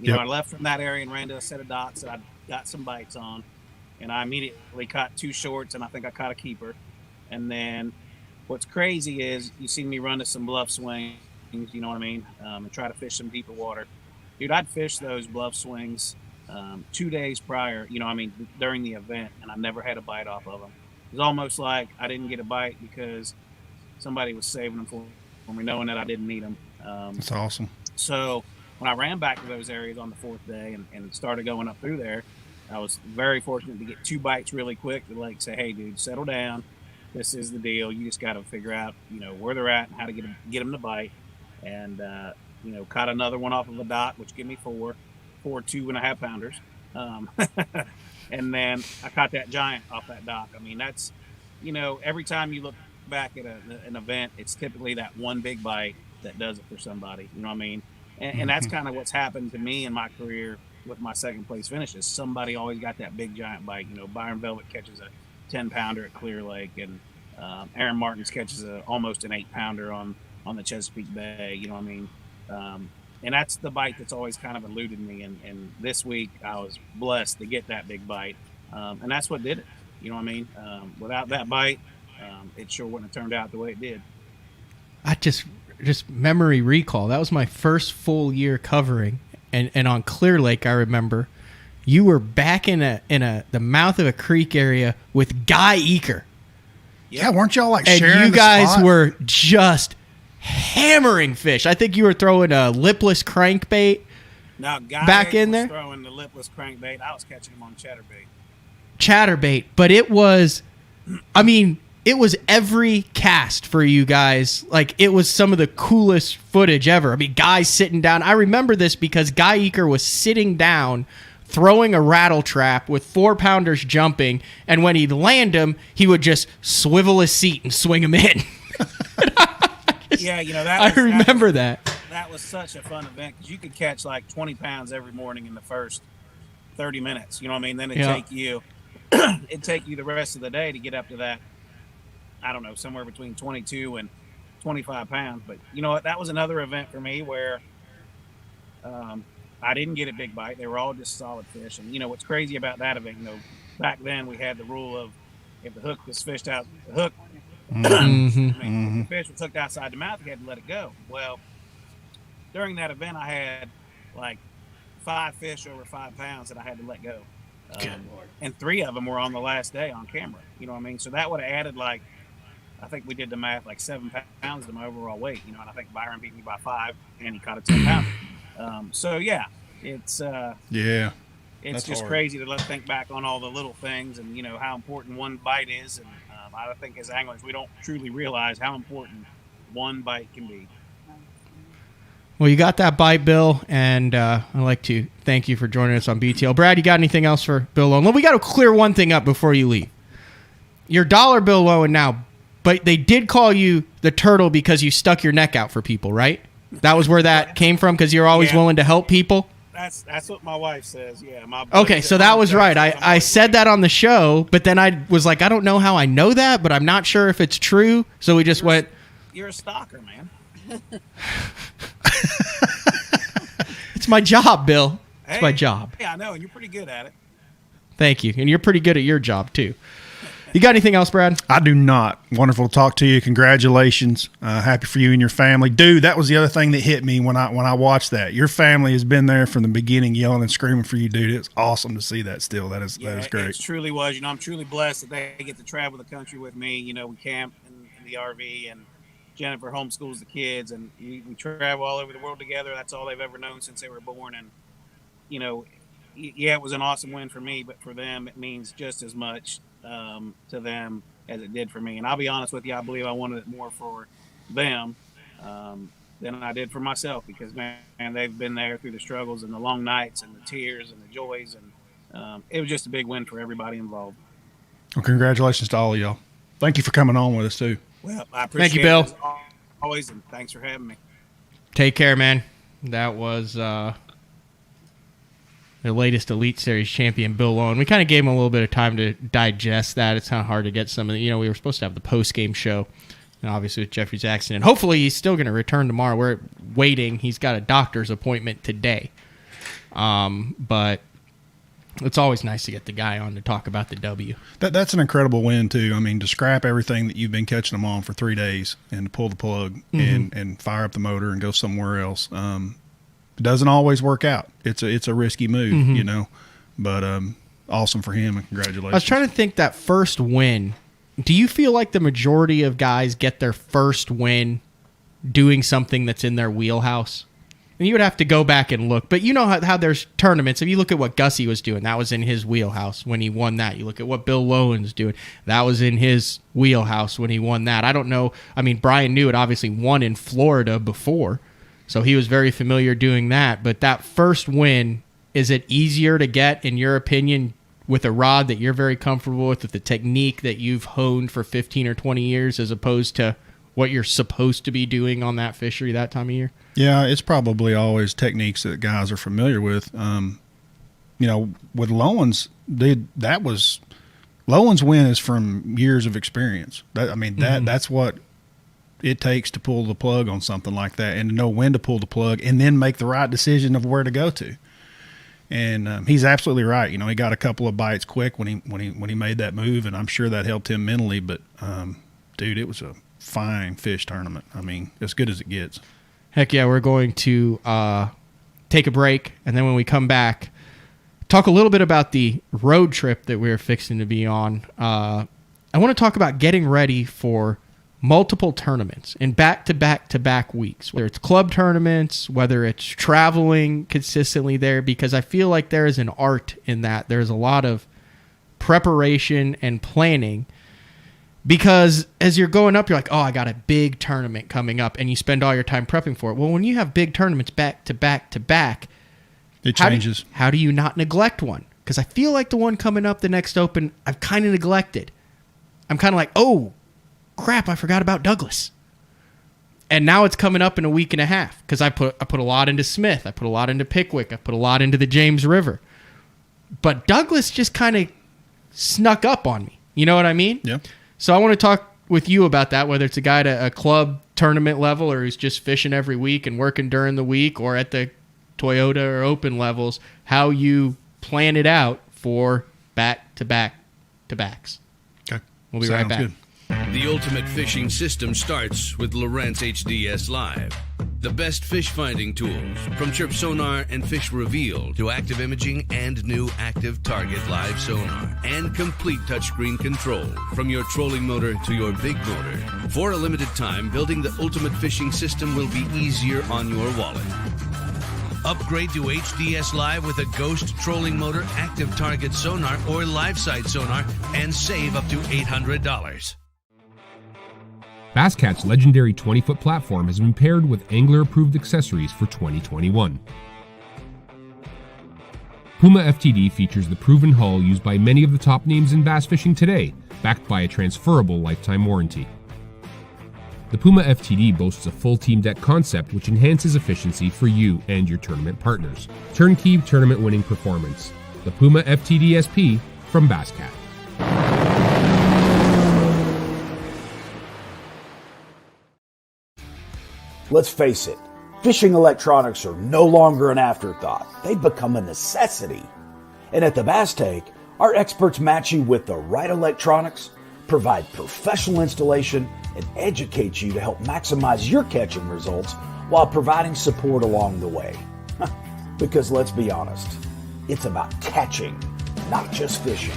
You know, I left from that area and ran to a set of dots that I got some bites on, and I immediately caught 2 shorts, and I think I caught a keeper. And then what's crazy is you see me run to some bluff swings, you know what I mean, and try to fish some deeper water. Dude, I'd fish those bluff swings 2 days prior, you know, I mean, during the event, and I never had a bite off of them. It was almost like I didn't get a bite because somebody was saving them for me, knowing that I didn't need them. That's awesome. So when I ran back to those areas on the 4th day and started going up through there, I was very fortunate to get 2 bites really quick to like say, hey, dude, settle down. This is the deal. You just got to figure out, you know, where they're at and how to get them to bite. And, you know, caught another one off of a dot, which gave me 4 2.5 pounders. And then I caught that giant off that dock. I mean, that's, you know, every time you look back at an event, it's typically that one big bite that does it for somebody. You know what I mean? And that's kind of what's happened to me in my career with my 2nd place finishes. Somebody always got that big giant bite. You know, Byron Velvet catches a 10 pounder at Clear Lake, and Aaron Martins catches almost an 8 pounder on the Chesapeake Bay. You know what I mean? And that's the bite that's always kind of eluded me. And this week I was blessed to get that big bite. And that's what did it. You know what I mean? Without that bite, it sure wouldn't have turned out the way it did. I just memory recall. That was my first full year covering. And on Clear Lake, I remember you were back in the mouth of a creek area with Guy Eaker. Yeah, weren't y'all like and sharing you the guys spot? were just hammering fish. I think you were throwing a lipless crankbait. Now, Guy back in was there throwing the lipless crankbait. I was catching him on chatterbait, but it was, I mean, it was every cast for you guys. Like, it was some of the coolest footage ever. I mean, guys sitting down. I remember this because Guy Eaker was sitting down throwing a rattle trap with 4 pounders jumping, and when he'd land them, he would just swivel his seat and swing them in. Yeah, you know, I remember that. That was such a fun event because you could catch like 20 pounds every morning in the first 30 minutes. You know what I mean? Then it'd take you the rest of the day to get up to that, I don't know, somewhere between 22 and 25 pounds. But you know what? That was another event for me where I didn't get a big bite. They were all just solid fish. And, you know, what's crazy about that event, you know, back then we had the rule of if the hook was fished out, the hook, if the fish was hooked outside the mouth, you had to let it go. Well, during that event, I had like 5 fish over 5 pounds that I had to let go. And 3 of them were on the last day on camera. You know what I mean? So that would have added like, I think we did the math, like 7 pounds to my overall weight, you know, and I think Byron beat me by 5 and he caught a 10 pounder. So yeah, it's just hard. crazy to think back on all the little things and, you know, how important one bite is. And I think as anglers, we don't truly realize how important one bite can be. Well, you got that bite, Bill, and I'd like to thank you for joining us on BTL. Brad, you got anything else for Bill Lowen? Well, we got to clear one thing up before you leave. You're dollar Bill Lowen now, but they did call you the turtle because you stuck your neck out for people, right? That was where that came from, because you're always willing to help people? That's what my wife says, yeah. Okay, so that was right. I said that on the show, but then I was like, I don't know how I know that, but I'm not sure if it's true, so we just went... You're a stalker, man. It's my job, Bill. It's my job. Yeah, I know, and you're pretty good at it. Thank you. And you're pretty good at your job, too. You got anything else, Brad? I do not. Wonderful to talk to you. Congratulations. Happy for you and your family. Dude, that was the other thing that hit me when I watched that. Your family has been there from the beginning yelling and screaming for you, dude. It's awesome to see that still. That is great. It truly was. You know, I'm truly blessed that they get to travel the country with me. You know, we camp in the RV, and Jennifer homeschools the kids, and we travel all over the world together. That's all they've ever known since they were born. And, you know, yeah, it was an awesome win for me, but for them, it means just as much to them as it did for me. And I'll be honest with you, I believe I wanted it more for them than I did for myself, because, man, they've been there through the struggles and the long nights and the tears and the joys. And it was just a big win for everybody involved. Well, congratulations to all of y'all. Thank you for coming on with us, too. Well, I appreciate Thank you, Bill. it as always, and thanks for having me. Take care, man. That was the latest Elite Series champion, Bill Lowen. We kind of gave him a little bit of time to digest that. It's kind of hard to get some of the, we were supposed to have the post-game show, and obviously with Jeffrey's accident. Hopefully he's still going to return tomorrow. We're waiting. He's got a doctor's appointment today. But it's always nice to get the guy on to talk about the W. That's an incredible win, too. I mean, to scrap everything that you've been catching them on for 3 days and to pull the plug and fire up the motor and go somewhere else. It doesn't always work out. It's a risky move, but awesome for him, and congratulations. I was trying to think, that first win, do you feel like the majority of guys get their first win doing something that's in their wheelhouse? And you would have to go back and look. But you know how there's tournaments. If you look at what Gussie was doing, that was in his wheelhouse when he won that. You look at what Bill Lowen's doing. That was in his wheelhouse when he won that. I don't know. I mean, Brian Newitt obviously won in Florida before, so he was very familiar doing that. But that first win, is it easier to get, in your opinion, with a rod that you're very comfortable with the technique that you've honed for 15 or 20 years, as opposed to what you're supposed to be doing on that fishery that time of year? Yeah, it's probably always techniques that guys are familiar with. With Lowen's, Lowen's win is from years of experience. That's what it takes to pull the plug on something like that, and to know when to pull the plug and then make the right decision of where to go to. And he's absolutely right. He got a couple of bites quick when he made that move, and I'm sure that helped him mentally. But dude, it was a fine fish tournament. I mean, as good as it gets. Heck yeah, we're going to take a break, and then when we come back, talk a little bit about the road trip that we're fixing to be on. I want to talk about getting ready for multiple tournaments in back-to-back-to-back weeks, whether it's club tournaments, whether it's traveling consistently there, because I feel like there is an art in that. There's a lot of preparation and planning, because as you're going up, you're like, oh, I got a big tournament coming up, and you spend all your time prepping for it. Well, when you have big tournaments back-to-back-to-back, it changes. How do you not neglect one? Because I feel like the one coming up, the next Open, I've kind of neglected. I'm kind of like, oh, crap, I forgot about Douglas. And now it's coming up in a week and a half, because I put a lot into Smith. I put a lot into Pickwick. I put a lot into the James River. But Douglas just kind of snuck up on me. You know what I mean? Yeah. So I want to talk with you about that, whether it's a guy at a club tournament level, or who's just fishing every week and working during the week, or at the Toyota or Open levels, how you plan it out for back-to-back-to-backs. Okay. We'll be right back. Good. The ultimate fishing system starts with Lowrance HDS Live. The best fish finding tools, from chirp sonar and fish reveal to active imaging and new active target live sonar, and complete touchscreen control from your trolling motor to your big motor. For a limited time, building the ultimate fishing system will be easier on your wallet. Upgrade to HDS Live with a Ghost trolling motor, active target sonar, or live site sonar, and save up to $800. Basscat's legendary 20-foot platform has been paired with angler-approved accessories for 2021. Puma FTD features the proven hull used by many of the top names in bass fishing today, backed by a transferable lifetime warranty. The Puma FTD boasts a full team deck concept which enhances efficiency for you and your tournament partners. Turnkey tournament-winning performance. The Puma FTD SP from Basscat. Let's face it, fishing electronics are no longer an afterthought. They've become a necessity. And at the Bass Tank, our experts match you with the right electronics, provide professional installation, and educate you to help maximize your catching results while providing support along the way. Because let's be honest, it's about catching, not just fishing.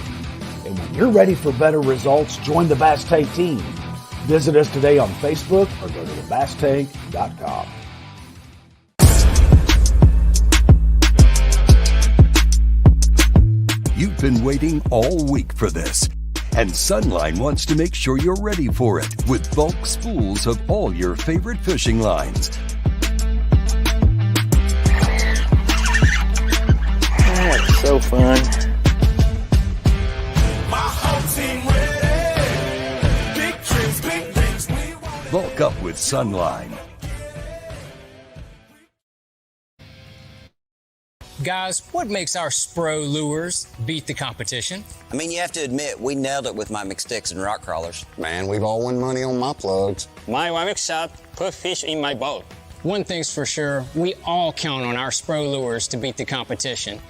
And when you're ready for better results, join the Bass Tank team. Visit us today on Facebook or go to thebasstank.com. You've been waiting all week for this. And Sunline wants to make sure you're ready for it with bulk spools of all your favorite fishing lines. Oh, it's so fun. Bulk up with Sunline. Guys, what makes our Spro lures beat the competition? I mean, you have to admit, we nailed it with my McSticks and rock crawlers. Man, we've all won money on my plugs. My Wymick shop put fish in my boat. One thing's for sure, we all count on our Spro lures to beat the competition.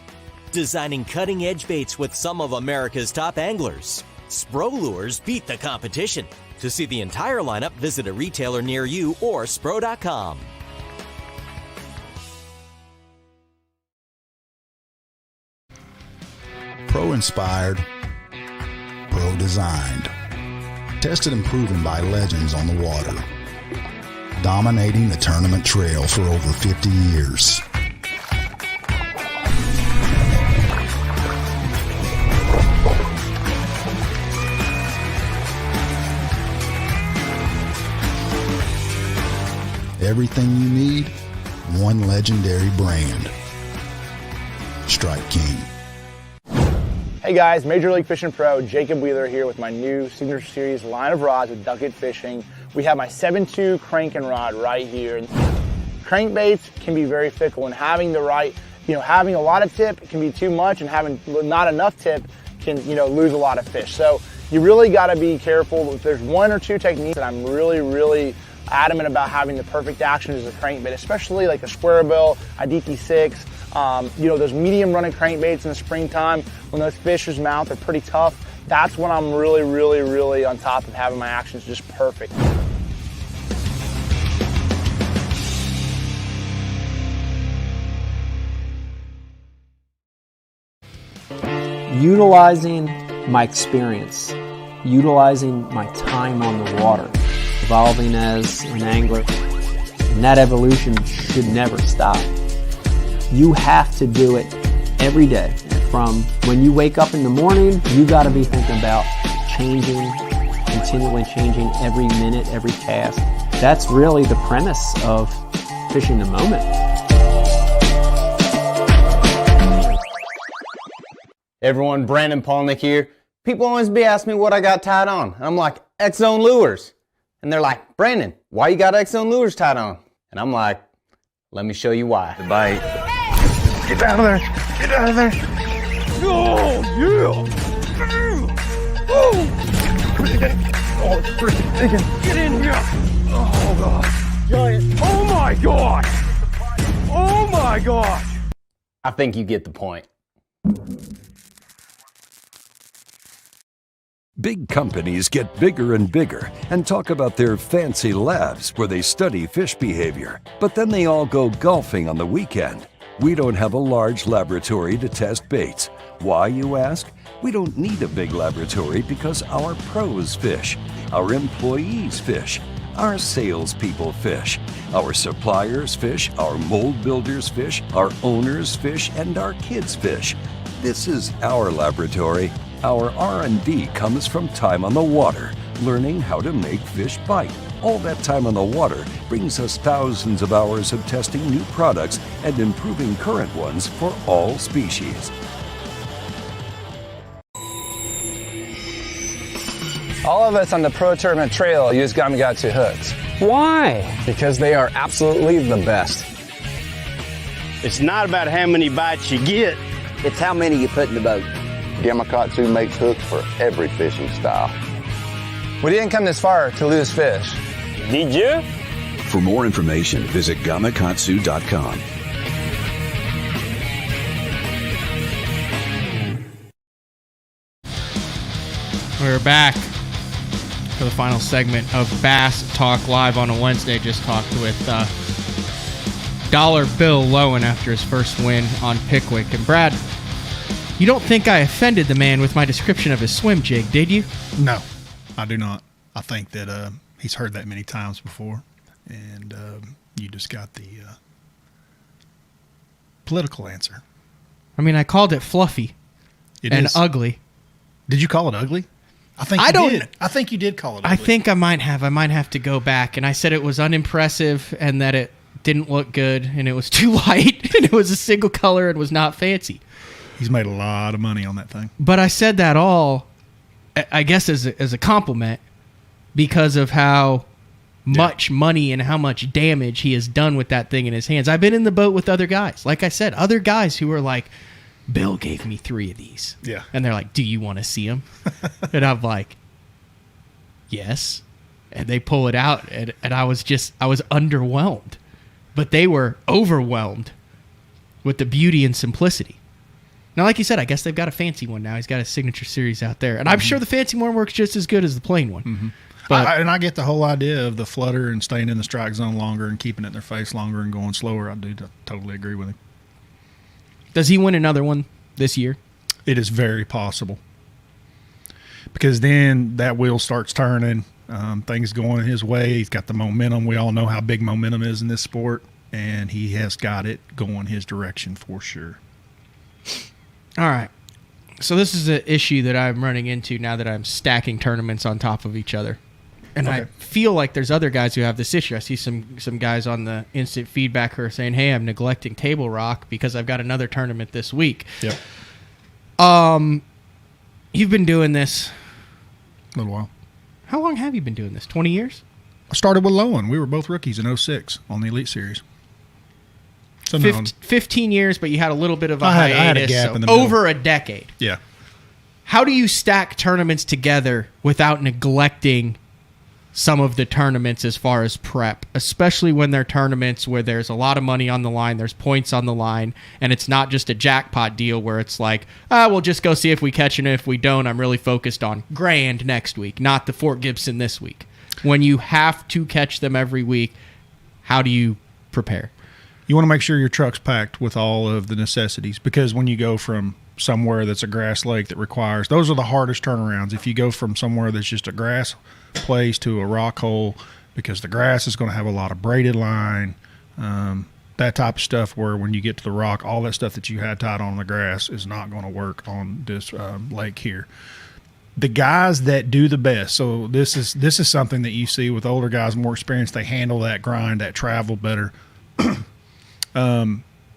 Designing cutting-edge baits with some of America's top anglers. Spro lures beat the competition. To see the entire lineup, visit a retailer near you or spro.com. Pro-inspired, pro-designed. Tested and proven by legends on the water. Dominating the tournament trail for over 50 years. Everything you need, one legendary brand. Strike King. Hey guys, Major League Fishing Pro, Jacob Wheeler here with my new Signature Series line of rods with Ducket Fishing. We have my 7.2 cranking rod right here. Crankbaits can be very fickle, and having the right, having a lot of tip can be too much, and having not enough tip can, lose a lot of fish. So you really got to be careful. If there's one or two techniques that I'm really adamant about having the perfect action as a crankbait, especially like a square bill, a DT6, those medium running crankbaits in the springtime when those fish's mouth are pretty tough. That's when I'm really on top of having my actions just perfect. Utilizing my experience, utilizing my time on the water, evolving as an angler, and that evolution should never stop. You have to do it every day. From when you wake up in the morning, you got to be thinking about continually changing every minute, every cast. That's really the premise of fishing the moment. Everyone, Brandon Polnick here. People always be asking me what I got tied on. And I'm like, X-Zone Lures. And they're like, Brandon, why you got X-Zone Lures tied on? And I'm like, let me show you why. The bite. Get out of there. Get out of there. Oh, yeah. Oh, it's freaking digging. Get in here. Oh, God. Giant. Oh, my gosh. Oh, my gosh. I think you get the point. Big companies get bigger and bigger and talk about their fancy labs where they study fish behavior. But then they all go golfing on the weekend. We don't have a large laboratory to test baits. Why, you ask? We don't need a big laboratory because our pros fish, our employees fish, our salespeople fish, our suppliers fish, our mold builders fish, our owners fish, and our kids fish. This is our laboratory. Our R&D comes from time on the water, learning how to make fish bite. All that time on the water brings us thousands of hours of testing new products and improving current ones for all species. All of us on the Pro Tournament Trail use Gamakatsu hooks. Why? Because they are absolutely the best. It's not about how many bites you get. It's how many you put in the boat. Gamakatsu makes hooks for every fishing style. We didn't come this far to lose fish. Did you? For more information, visit gamakatsu.com. We're back for the final segment of Bass Talk Live on a Wednesday. Just talked with Dollar Bill Lowen after his first win on Pickwick. And Brad, you don't think I offended the man with my description of his swim jig, did you? No, I do not. I think that he's heard that many times before, and you just got the political answer. I mean, I called it fluffy. and ugly. Did you call it ugly? I think you did call it ugly. I think I might have. I might have to go back. And I said it was unimpressive and that it didn't look good and it was too light and it was a single color and was not fancy. He's made a lot of money on that thing. But I said that all, I guess, as a compliment because of how much money and how much damage he has done with that thing in his hands. I've been in the boat with other guys. Like I said, other guys who were like, Bill gave me 3 of these. Yeah. And they're like, do you want to see them? And I'm like, yes. And they pull it out and I was underwhelmed. But they were overwhelmed with the beauty and simplicity. Now, like you said, I guess they've got a fancy one now. He's got a signature series out there. And I'm sure the fancy one works just as good as the plain one. Mm-hmm. But I get the whole idea of the flutter and staying in the strike zone longer and keeping it in their face longer and going slower. I do totally agree with him. Does he win another one this year? It is very possible. Because then that wheel starts turning. Things going his way. He's got the momentum. We all know how big momentum is in this sport. And he has got it going his direction for sure. All right. So this is an issue that I'm running into now that I'm stacking tournaments on top of each other. And I feel like there's other guys who have this issue. I see some guys on the instant feedback who are saying, hey, I'm neglecting Table Rock because I've got another tournament this week. Yep. You've been doing this a little while. How long have you been doing this? 20 years? I started with Lowen. We were both rookies in 06 on the Elite Series. So 15 years, but you had a little bit of a hiatus. I had a gap in the middle. Over a decade. Yeah. How do you stack tournaments together without neglecting some of the tournaments as far as prep, especially when they're tournaments where there's a lot of money on the line, there's points on the line, and it's not just a jackpot deal where it's like, we'll just go see if we catch it, and if we don't, I'm really focused on Grand next week, not the Fort Gibson this week. When you have to catch them every week, how do you prepare? You want to make sure your truck's packed with all of the necessities, because when you go from somewhere that's a grass lake that requires, those are the hardest turnarounds. If you go from somewhere that's just a grass place to a rock hole, because the grass is going to have a lot of braided line, that type of stuff, where when you get to the rock, all that stuff that you had tied on the grass is not going to work on this lake here. The guys that do the best, so this is something that you see with older guys, more experienced, they handle that grind, that travel better.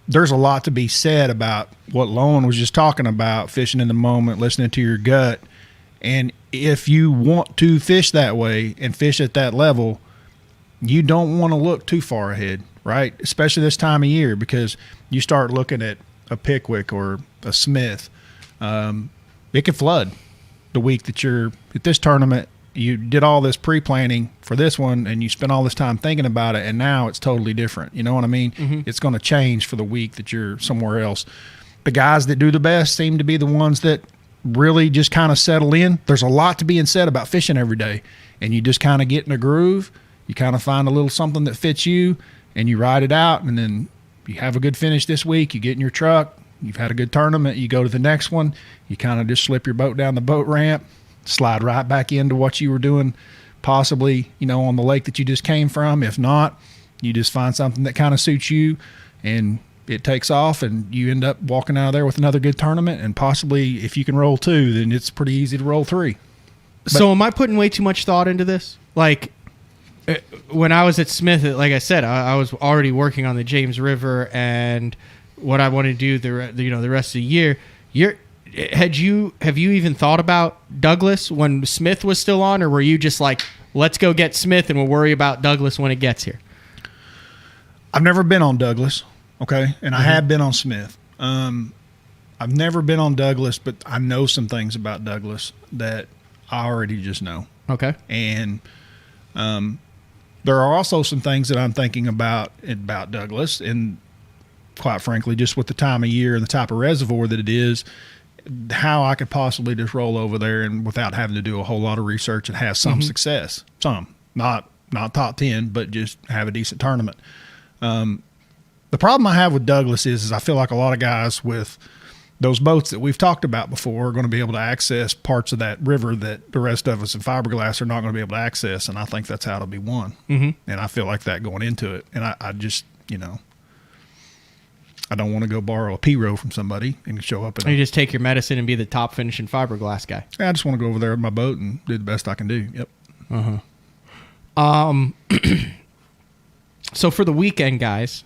There's a lot to be said about what Lowen was just talking about, fishing in the moment, listening to your gut. And if you want to fish that way and fish at that level, you don't want to look too far ahead, right? Especially this time of year, because you start looking at a Pickwick or a Smith, it can flood the week that you're at this tournament. You did all this pre-planning for this one, and you spent all this time thinking about it, and now it's totally different. You know what I mean? Mm-hmm. It's going to change for the week that you're somewhere else. The guys that do the best seem to be the ones that really just kind of settle in. There's a lot to being said about fishing every day, and you just kind of get in a groove. You kind of find a little something that fits you, and you ride it out, and then you have a good finish this week. You get in your truck. You've had a good tournament. You go to the next one. You kind of just slip your boat down the boat ramp, slide right back into what you were doing, possibly, on the lake that you just came from. If not, you just find something that kind of suits you, and it takes off, and you end up walking out of there with another good tournament. And possibly, if you can roll 2, then it's pretty easy to roll 3. So am I putting way too much thought into this? Like, when I was at Smith, like I said, I was already working on the James River and what I want to do the rest of the year. Have you even thought about Douglas when Smith was still on, or were you just like, let's go get Smith and we'll worry about Douglas when it gets here? I've never been on Douglas, okay, and I have been on Smith. I've never been on Douglas, but I know some things about Douglas that I already just know. Okay. And there are also some things that I'm thinking about Douglas, and quite frankly, just with the time of year and the type of reservoir that it is, how I could possibly just roll over there and without having to do a whole lot of research and have some success. Some, not top 10, but just have a decent tournament. The problem I have with Douglas is I feel like a lot of guys with those boats that we've talked about before are going to be able to access parts of that river that the rest of us in fiberglass are not going to be able to access, and I think that's how it'll be won. Mm-hmm. And I feel like that going into it. And I just, I don't want to go borrow a P-row from somebody and show up. You just take your medicine and be the top finishing fiberglass guy. I just want to go over there with my boat and do the best I can do. Yep. So for the weekend, guys,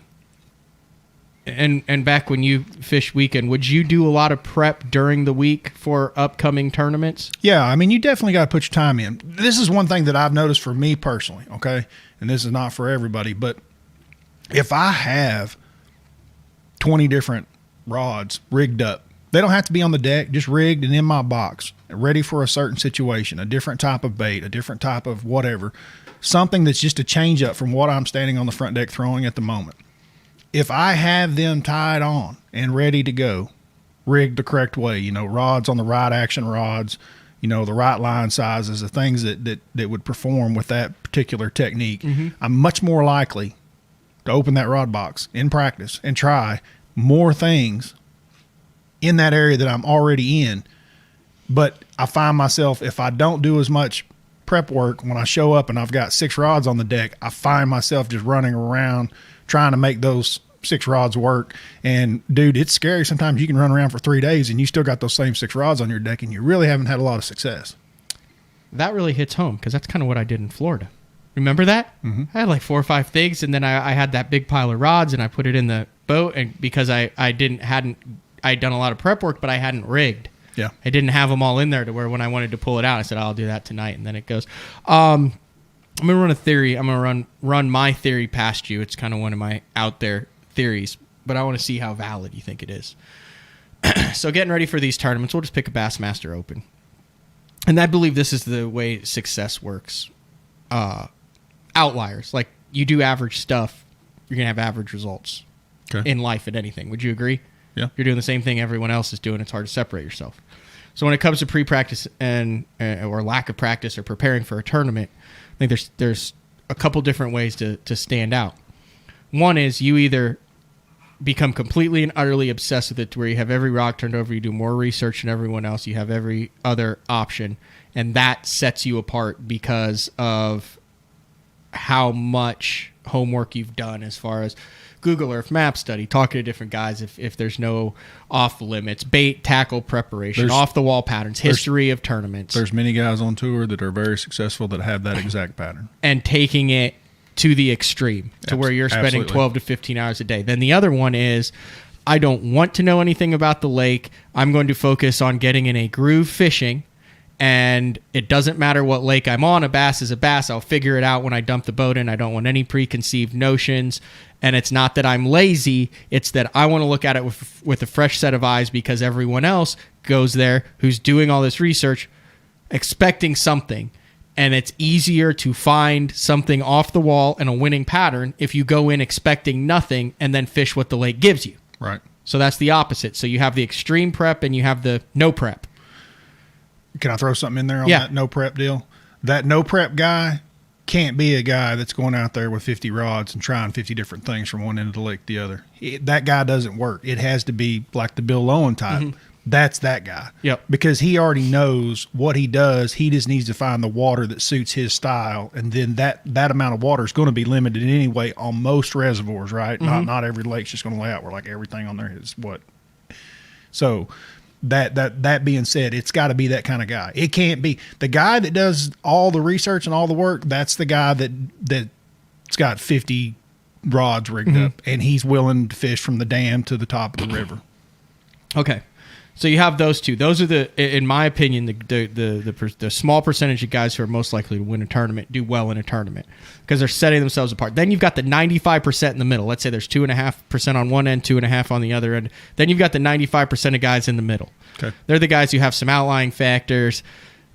and back when you fish weekend, would you do a lot of prep during the week for upcoming tournaments? Yeah, I mean, you definitely got to put your time in. This is one thing that I've noticed for me personally, okay? And this is not for everybody, but if I have 20 different rods rigged up, they don't have to be on the deck, just rigged and in my box, ready for a certain situation, a different type of bait, a different type of whatever, something that's just a change up from what I'm standing on the front deck throwing at the moment. If I have them tied on and ready to go, rigged the correct way, rods on the right action rods, the right line sizes, the things that would perform with that particular technique, I'm much more likely to open that rod box in practice and try more things in that area that I'm already in. But I find myself, if I don't do as much prep work, when I show up and I've got 6 rods on the deck, I find myself just running around trying to make those 6 rods work. And dude, it's scary. Sometimes you can run around for 3 days and you still got those same 6 rods on your deck and you really haven't had a lot of success. That really hits home because that's kind of what I did in Florida. Remember that? I had like 4 or 5 things, and then I had that big pile of rods, and I put it in the boat, and because I'd done a lot of prep work, but I hadn't rigged. Yeah, I didn't have them all in there to where when I wanted to pull it out, I said, I'll do that tonight, and then it goes. I'm gonna run a theory. I'm gonna run my theory past you. It's kind of one of my out there theories, but I want to see how valid you think it is. So getting ready for these tournaments, we'll just pick a Bassmaster Open, and I believe this is the way success works. Outliers, like you do average stuff, you're gonna have average results in life at anything. Would you agree? Yeah. You're doing the same thing everyone else is doing. It's hard to separate yourself. So when it comes to pre-practice and or lack of practice or preparing for a tournament, I think there's a couple different ways to stand out. One is you either become completely and utterly obsessed with it to where you have every rock turned over, you do more research than everyone else, you have every other option, and that sets you apart because of how much homework you've done as far as Google Earth map study, talking to different guys if there's no off limits, bait, tackle preparation, off the wall patterns, history of tournaments. There's many guys on tour that are very successful that have that exact pattern. And taking it to the extreme to where you're spending 12 to 15 hours a day. Then the other one is, I don't want to know anything about the lake. I'm going to focus on getting in a groove fishing. And it doesn't matter what lake I'm on. A bass is a bass. I'll figure it out when I dump the boat in. I don't want any preconceived notions. And it's not that I'm lazy. It's that I want to look at it with a fresh set of eyes because everyone else goes there who's doing all this research expecting something. And it's easier to find something off the wall and a winning pattern if you go in expecting nothing and then fish what the lake gives you. Right. So that's the opposite. So you have the extreme prep and you have the no prep. Can I throw something in there on that no prep deal? That no prep guy can't be a guy that's going out there with 50 rods and trying 50 different things from one end of the lake to the other. That guy doesn't work. It has to be like the Bill Lowen type. Mm-hmm. That's that guy. Yep. Because he already knows what he does. He just needs to find the water that suits his style. And then that amount of water is going to be limited anyway on most reservoirs, right? Mm-hmm. Not every lake's just going to lay out where like everything on there is what. So that being said, it's got to be that kind of guy. It can't be the guy that does all the research and all the work. That's the guy that's got 50 rods rigged up and he's willing to fish from the dam to the top of the river. Okay. So you have those two. Those are in my opinion, the small percentage of guys who are most likely to win a tournament, do well in a tournament because they're setting themselves apart. Then you've got the 95% in the middle. Let's say there's 2.5% on one end, 2.5% on the other end. Then you've got the 95% of guys in the middle. Okay. They're the guys who have some outlying factors,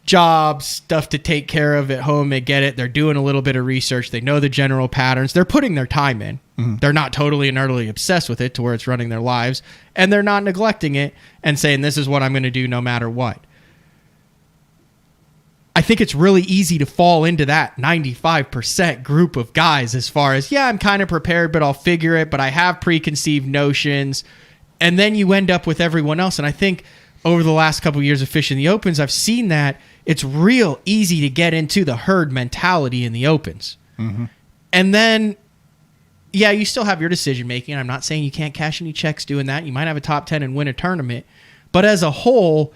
jobs, stuff to take care of at home. They get it. They're doing a little bit of research. They know the general patterns. They're putting their time in. Mm-hmm. They're not totally and utterly obsessed with it to where it's running their lives, and they're not neglecting it and saying, this is what I'm going to do no matter what. I think it's really easy to fall into that 95% group of guys as far as, I'm kind of prepared, but I'll figure it, but I have preconceived notions. And then you end up with everyone else. And I think over the last couple of years of fishing the opens, I've seen that it's real easy to get into the herd mentality in the opens. Mm-hmm. And then yeah, you still have your decision making. I'm not saying you can't cash any checks doing that. You might have a top 10 and win a tournament. But as a whole,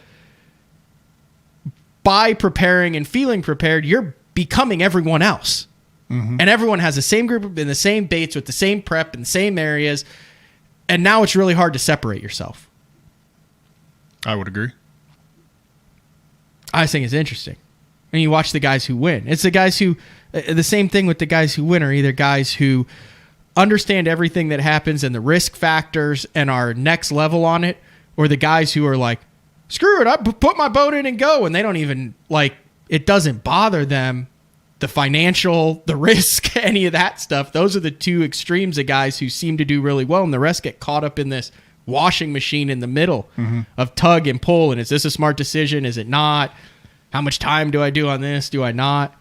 by preparing and feeling prepared, you're becoming everyone else. Mm-hmm. And everyone has the same group in the same baits with the same prep in the same areas. And now it's really hard to separate yourself. I would agree. I think it's interesting. And you watch the guys who win. It's the guys who, the same thing with the guys who win are either guys who understand everything that happens and the risk factors and are next level on it, or the guys who are like, screw it, I put my boat in and go. And they don't even, like, it doesn't bother them, the financial, the risk, any of that stuff. Those are the two extremes of guys who seem to do really well, and the rest get caught up in this washing machine in the middle of tug and pull. And is this a smart decision? Is it not? How much time do I do on this? Do I not?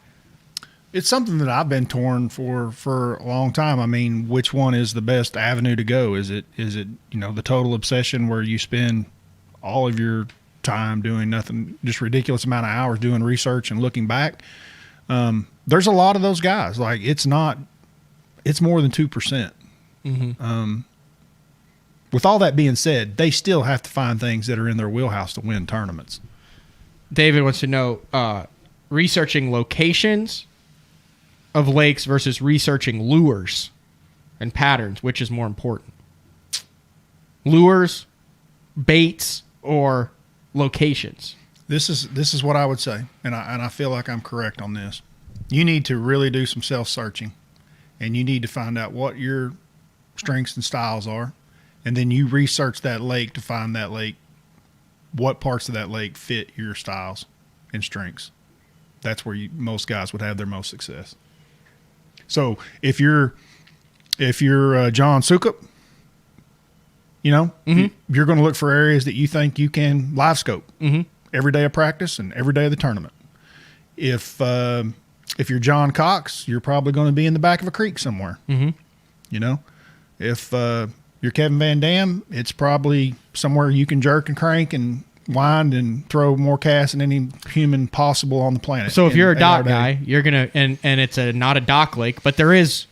It's something that I've been torn for a long time. I mean, which one is the best avenue to go? Is it the total obsession where you spend all of your time doing nothing, just ridiculous amount of hours doing research and looking back? There's a lot of those guys. Like, it's more than 2%. With all that being said, they still have to find things that are in their wheelhouse to win tournaments. David wants to know, researching locations of lakes versus researching lures and patterns, which is more important? Lures, baits, or locations? This is what I would say, and I feel like I'm correct on this. You need to really do some self-searching, and you need to find out what your strengths and styles are, and then you research that lake to find that lake, what parts of that lake fit your styles and strengths. That's where most guys would have their most success. So if you're John Sukup, you're going to look for areas that you think you can live scope every day of practice and every day of the tournament. If you're John Cox, you're probably going to be in the back of a creek somewhere. If you're Kevin Van Dam, it's probably somewhere you can jerk and crank and wind and throw more cast than any human possible on the planet. So if you're a dock guy, you're going to, and it's not a dock lake, but there is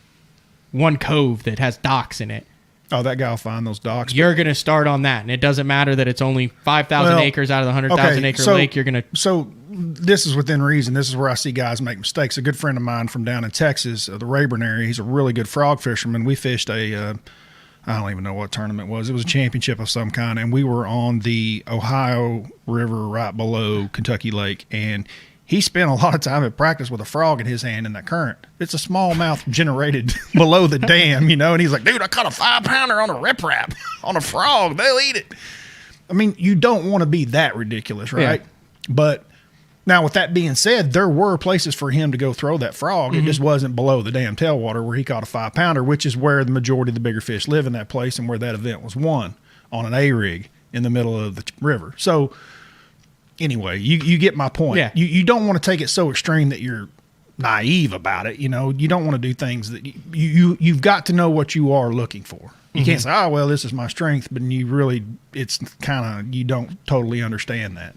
one cove that has docks in it. Oh, that guy will find those docks. You're going to start on that, and it doesn't matter that it's only 5,000 acres out of the 100,000 acre lake. You're going to. So this is within reason. This is where I see guys make mistakes. A good friend of mine from down in Texas, the Rayburn area, he's a really good frog fisherman. We fished I don't even know what tournament it was. It was a championship of some kind, and we were on the Ohio River right below Kentucky Lake, and he spent a lot of time at practice with a frog in his hand in that current. It's a smallmouth generated below the dam, and he's like, dude, I caught a 5-pounder on a riprap on a frog. They'll eat it. I mean, you don't want to be that ridiculous, right? Yeah. But now, with that being said, there were places for him to go throw that frog. It just wasn't below the damn tailwater where he caught a 5-pounder, which is where the majority of the bigger fish live in that place and where that event was won, on an A-rig in the middle of the river. So anyway, you get my point. Yeah. You don't want to take it so extreme that you're naive about it. You don't want to do things that you've got to know what you are looking for. You can't say, oh, well, this is my strength, but it's kind of, you don't totally understand that.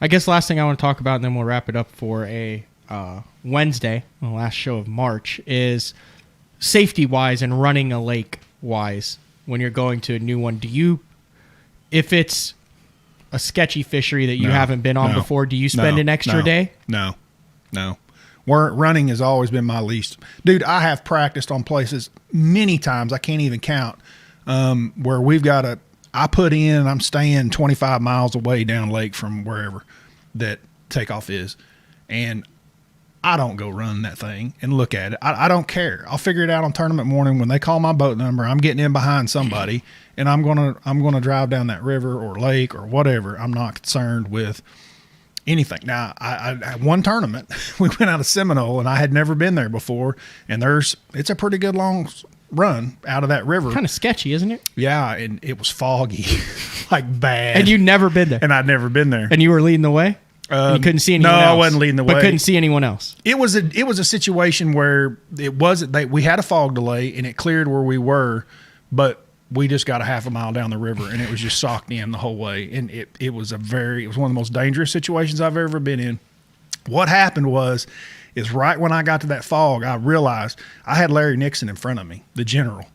I guess last thing I want to talk about, and then we'll wrap it up for a Wednesday, the last show of March, is safety-wise and running a lake-wise when you're going to a new one. If it's a sketchy fishery that you haven't been on before, do you spend an extra day? No. Running has always been my least. Dude, I have practiced on places many times, I can't even count, where we've got I put in, I'm staying 25 miles away down lake from wherever that takeoff is, and I don't go run that thing and look at it. I don't care. I'll figure it out on tournament morning when they call my boat number. I'm getting in behind somebody, and I'm gonna drive down that river or lake or whatever. I'm not concerned with anything. Now, I one tournament, we went out of Seminole, and I had never been there before, and it's a pretty good long run out of that river. Kind of sketchy, isn't it? Yeah, and it was foggy, like bad. And you'd never been there. And I'd never been there. And you were leading the way? And you couldn't see anyone else? No, I wasn't leading the way. But couldn't see anyone else? It was a situation where we had a fog delay, and it cleared where we were, but we just got a half a mile down the river, and it was just socked in the whole way. And it was one of the most dangerous situations I've ever been in. What happened is right when I got to that fog, I realized I had Larry Nixon in front of me, the general.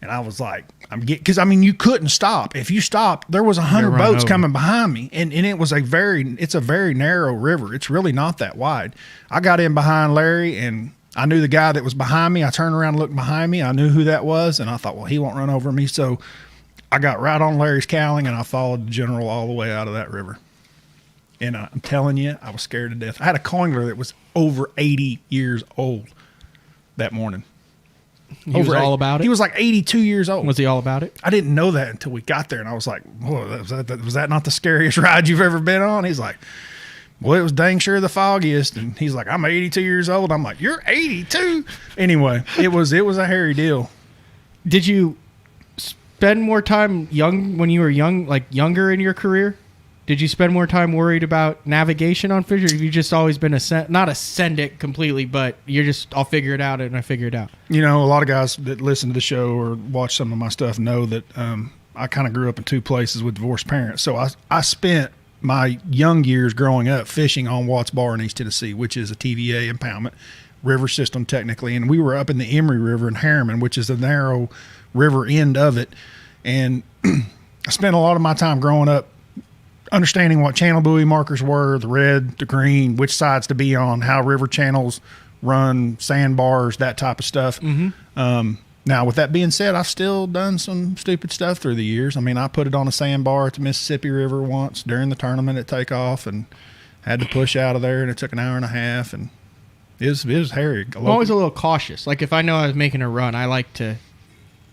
And I was like, because I mean, you couldn't stop. If you stopped, there was 100 boats coming behind me. And it's a very narrow river. It's really not that wide. I got in behind Larry, and I knew the guy that was behind me. I turned around and looked behind me. I knew who that was. And I thought, well, he won't run over me. So I got right on Larry's cowling, and I followed the general all the way out of that river. And I'm telling you, I was scared to death. I had a coingler that was over 80 years old that morning. He was all about it? He was like 82 years old. Was he all about it? I didn't know that until we got there, and I was like, whoa, was that not the scariest ride you've ever been on? He's like, well, it was dang sure the foggiest. And he's like, I'm 82 years old. I'm like, you're 82? Anyway, it was a hairy deal. Did you spend more time when you were younger in your career? Did you spend more time worried about navigation on fish, or have you just always been not ascend it completely, but you're just, I'll figure it out and I figure it out? You know, a lot of guys that listen to the show or watch some of my stuff know that I kind of grew up in two places with divorced parents. So I spent my young years growing up fishing on Watts Bar in East Tennessee, which is a TVA impoundment river system technically. And we were up in the Emory River in Harriman, which is the narrow river end of it. And I spent a lot of my time growing up understanding what channel buoy markers were, the red, the green, which sides to be on, how river channels run, sandbars, that type of stuff. Mm-hmm. Now, with that being said, I've still done some stupid stuff through the years. I mean, I put it on a sandbar at the Mississippi River once during the tournament at takeoff and had to push out of there, and it took an hour and a half, and it was hairy. I'm always a little cautious. Like, if I know I was making a run, I like to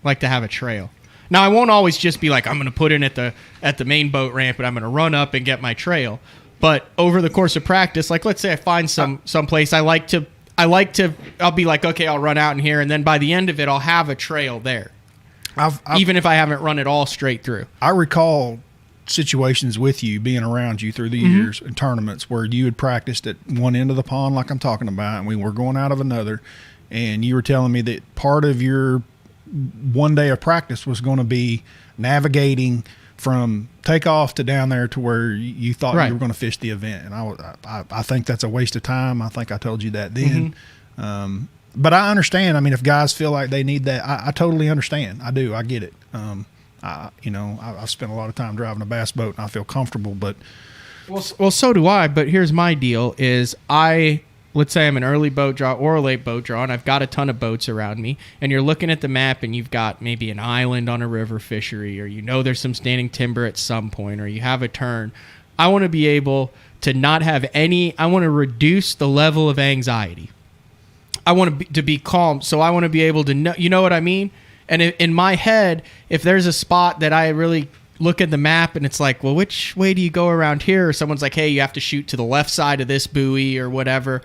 have a trail. Now, I won't always just be like, I'm going to put in at the main boat ramp and I'm going to run up and get my trail. But over the course of practice, like let's say I find some place I'll be like, okay, I'll run out in here, and then by the end of it, I'll have a trail there. Even if I haven't run it all straight through. I recall situations with you being around you through the years in tournaments where you had practiced at one end of the pond like I'm talking about, and we were going out of another, and you were telling me that part of your one day of practice was going to be navigating from takeoff to down there to where you thought you were going to fish the event. And I think that's a waste of time. I think I told you that then. But I understand. I mean, if guys feel like they need that, I totally understand. I do. I get it. I've spent a lot of time driving a bass boat, and I feel comfortable, but well, so do I. But here's my deal is let's say I'm an early boat draw or a late boat draw, and I've got a ton of boats around me, and you're looking at the map, and you've got maybe an island on a river fishery, or there's some standing timber at some point, or you have a turn. I want to be able to not have I want to reduce the level of anxiety. I want to be calm, so I want to be able to know, you know what I mean? And in my head, if there's a spot that I really look at the map and it's like, well, which way do you go around here? Or someone's like, hey, you have to shoot to the left side of this buoy or whatever.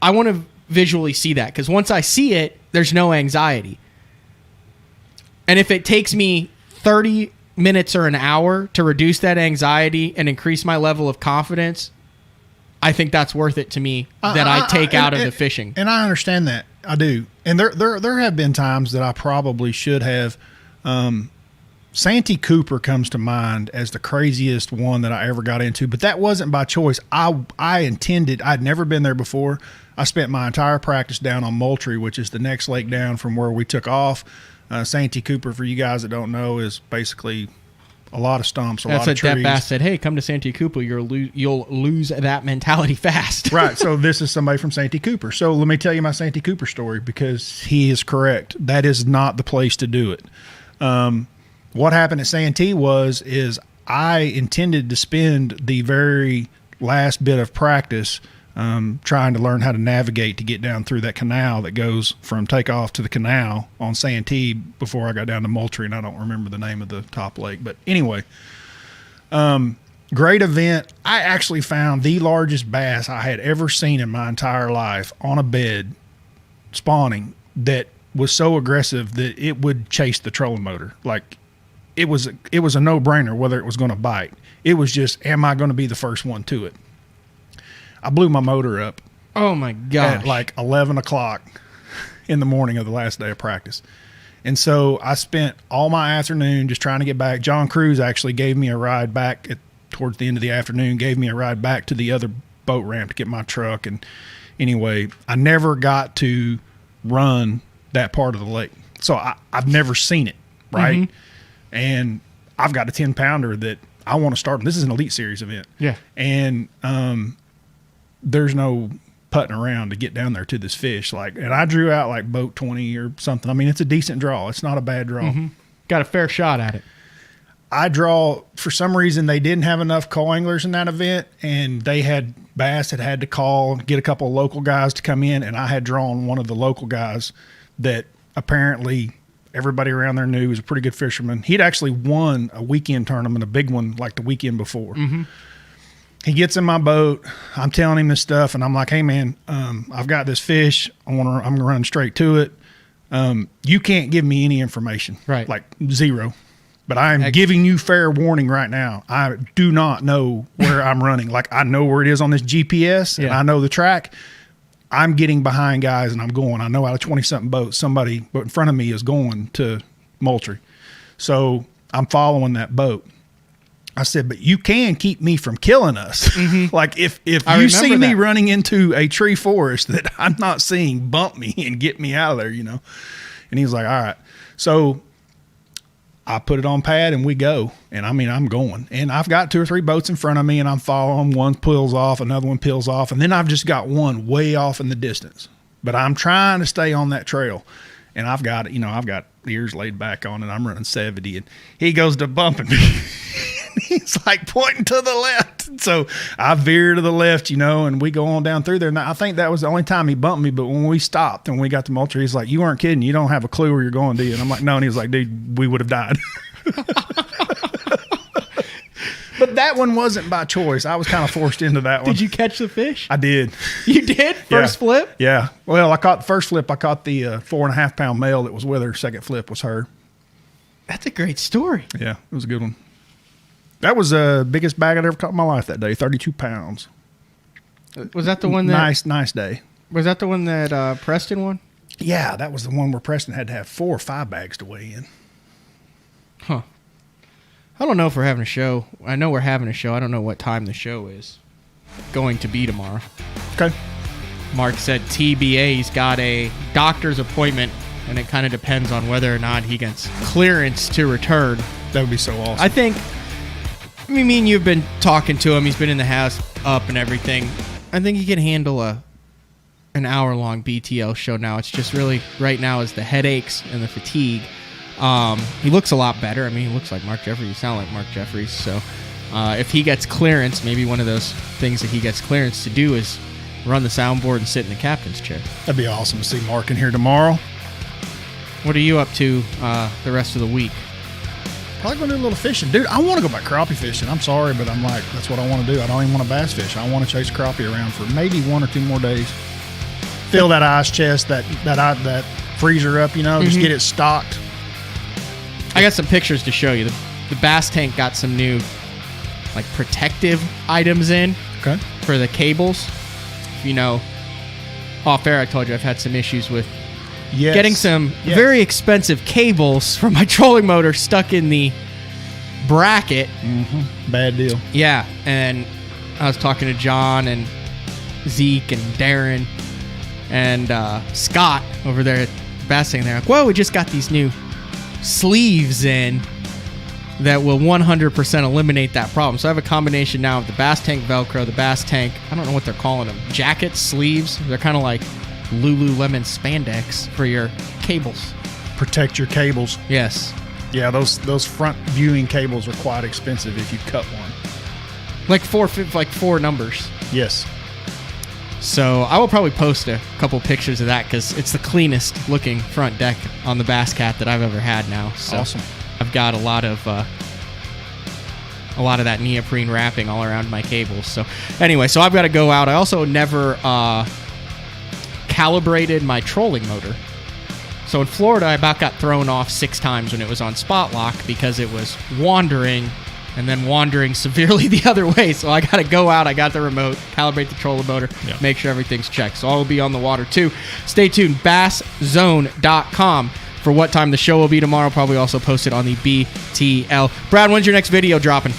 I want to visually see that, because once I see it, there's no anxiety. And if it takes me 30 minutes or an hour to reduce that anxiety and increase my level of confidence, I think that's worth it to me that I take out of the fishing. And I understand that. I do. And there have been times that I probably should have. Santee Cooper comes to mind as the craziest one that I ever got into, but that wasn't by choice. I intended, I'd never been there before. I spent my entire practice down on Moultrie, which is the next lake down from where we took off. Santee Cooper, for you guys that don't know, is basically a lot of stumps, a lot of trees. That Bass said, hey, come to Santee Cooper. You'll lose that mentality fast. Right. So this is somebody from Santee Cooper. So let me tell you my Santee Cooper story, because he is correct. That is not the place to do it. What happened at Santee is I intended to spend the very last bit of practice trying to learn how to navigate to get down through that canal that goes from takeoff to the canal on Santee before I got down to Moultrie, and I don't remember the name of the top lake. But anyway, great event. I actually found the largest bass I had ever seen in my entire life on a bed spawning that was so aggressive that it would chase the trolling motor. Like, it was a no-brainer whether it was going to bite. It was just, am I going to be the first one to it? I blew my motor up. Oh my gosh. At like 11 o'clock in the morning of the last day of practice. And so I spent all my afternoon just trying to get back. John Cruz actually gave me a ride back towards the end of the afternoon, gave me a ride back to the other boat ramp to get my truck. And anyway, I never got to run that part of the lake. So I've never seen it, right? Mm-hmm. And I've got a 10-pounder that I want to start. This is an Elite Series event. Yeah. And there's no putting around to get down there to this fish. And I drew out like boat 20 or something. I mean, it's a decent draw. It's not a bad draw. Mm-hmm. Got a fair shot at it. I draw, for some reason, they didn't have enough co-anglers in that event, and they had Bass had to call, get a couple of local guys to come in, and I had drawn one of the local guys that apparently everybody around there knew was a pretty good fisherman. He'd actually won a weekend tournament, a big one, like the weekend before. Mm-hmm. He gets in my boat. I'm telling him this stuff, and I'm like, "Hey, man, I've got this fish. I'm gonna run straight to it. You can't give me any information, right? Like zero. But I am giving you fair warning right now. I do not know where I'm running. Like, I know where it is on this GPS, and I know the track. I'm getting behind guys, and I'm going. I know out of 20-something boats, somebody in front of me is going to Moultrie. So I'm following that boat. I said, but you can keep me from killing us. Mm-hmm. Like, if you see me running into a tree forest that I'm not seeing, bump me and get me out of there, And he's like, all right. So I put it on pad and we go. And I mean, I'm going. And I've got 2 or 3 boats in front of me and I'm following. One pulls off, another one peels off. And then I've just got one way off in the distance. But I'm trying to stay on that trail. And I've got, I've got ears laid back on and I'm running 70. And he goes to bumping me. He's like pointing to the left. So I veer to the left, and we go on down through there. And I think that was the only time he bumped me. But when we stopped and we got to Moultrie, he's like, you weren't kidding. You don't have a clue where you're going, do you? And I'm like, no. And he was like, dude, we would have died. But that one wasn't by choice. I was kind of forced into that one. Did you catch the fish? I did. You did? First flip? Yeah. Well, I caught the first flip. I caught the 4.5-pound male that was with her. Second flip was her. That's a great story. Yeah, it was a good one. That was the biggest bag I'd ever caught in my life that day, 32 pounds. Was that the one that... Nice day. Was that the one that Preston won? Yeah, that was the one where Preston had to have 4 or 5 bags to weigh in. Huh. I don't know if we're having a show. I know we're having a show. I don't know what time the show is going to be tomorrow. Okay. Mark said TBA, he's got a doctor's appointment, and it kind of depends on whether or not he gets clearance to return. That would be so awesome. I think... me and you've been talking to him. He's been in the house up and everything. I think he can handle an hour-long BTL show now. It's just really, right now, is the headaches and the fatigue. He looks a lot better. I mean, he looks like Mark Jeffries. You sound like Mark Jeffries. So if he gets clearance, maybe one of those things that he gets clearance to do is run the soundboard and sit in the captain's chair. That'd be awesome to see Mark in here tomorrow. What are you up to the rest of the week? Probably going to do a little fishing. Dude, I want to go back crappie fishing. I'm sorry, but I'm like, that's what I want to do. I don't even want to bass fish. I want to chase crappie around for maybe 1 or 2 more days. Fill that ice chest, that freezer up, just get it stocked. I got some pictures to show you. The bass tank got some new, like, protective items in for the cables. Off air, I told you I've had some issues with getting some very expensive cables from my trolling motor stuck in the bracket. Mm-hmm. Bad deal. Yeah, and I was talking to John and Zeke and Darren and Scott over there at the bass tank. They're like, "Whoa, we just got these new sleeves in that will 100% eliminate that problem." So I have a combination now of the bass tank Velcro, the bass tank, I don't know what they're calling them, jackets, sleeves. They're kind of like Lululemon spandex for your cables. Protect your cables. Yes. Yeah, those front viewing cables are quite expensive if you cut one. Like 4 numbers. Yes. So I will probably post a couple pictures of that because it's the cleanest looking front deck on the Bass Cat that I've ever had now. So awesome. I've got a lot of that neoprene wrapping all around my cables. So anyway, so I've got to go out. I also never calibrated my trolling motor. So in Florida, I about got thrown off 6 times when it was on spot lock because it was wandering and then wandering severely the other way. So I got to go out. I got the remote, calibrate the trolling motor, make sure everything's checked. So I'll be on the water too. Stay tuned. BassZone.com for what time the show will be tomorrow. Probably also posted on the BTL. Brad, when's your next video dropping?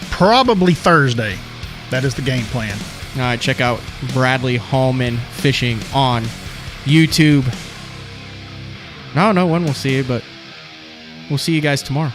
Probably Thursday. That is the game plan. Check out Bradley Hallman Fishing on YouTube. I don't know when we'll see you, but we'll see you guys tomorrow.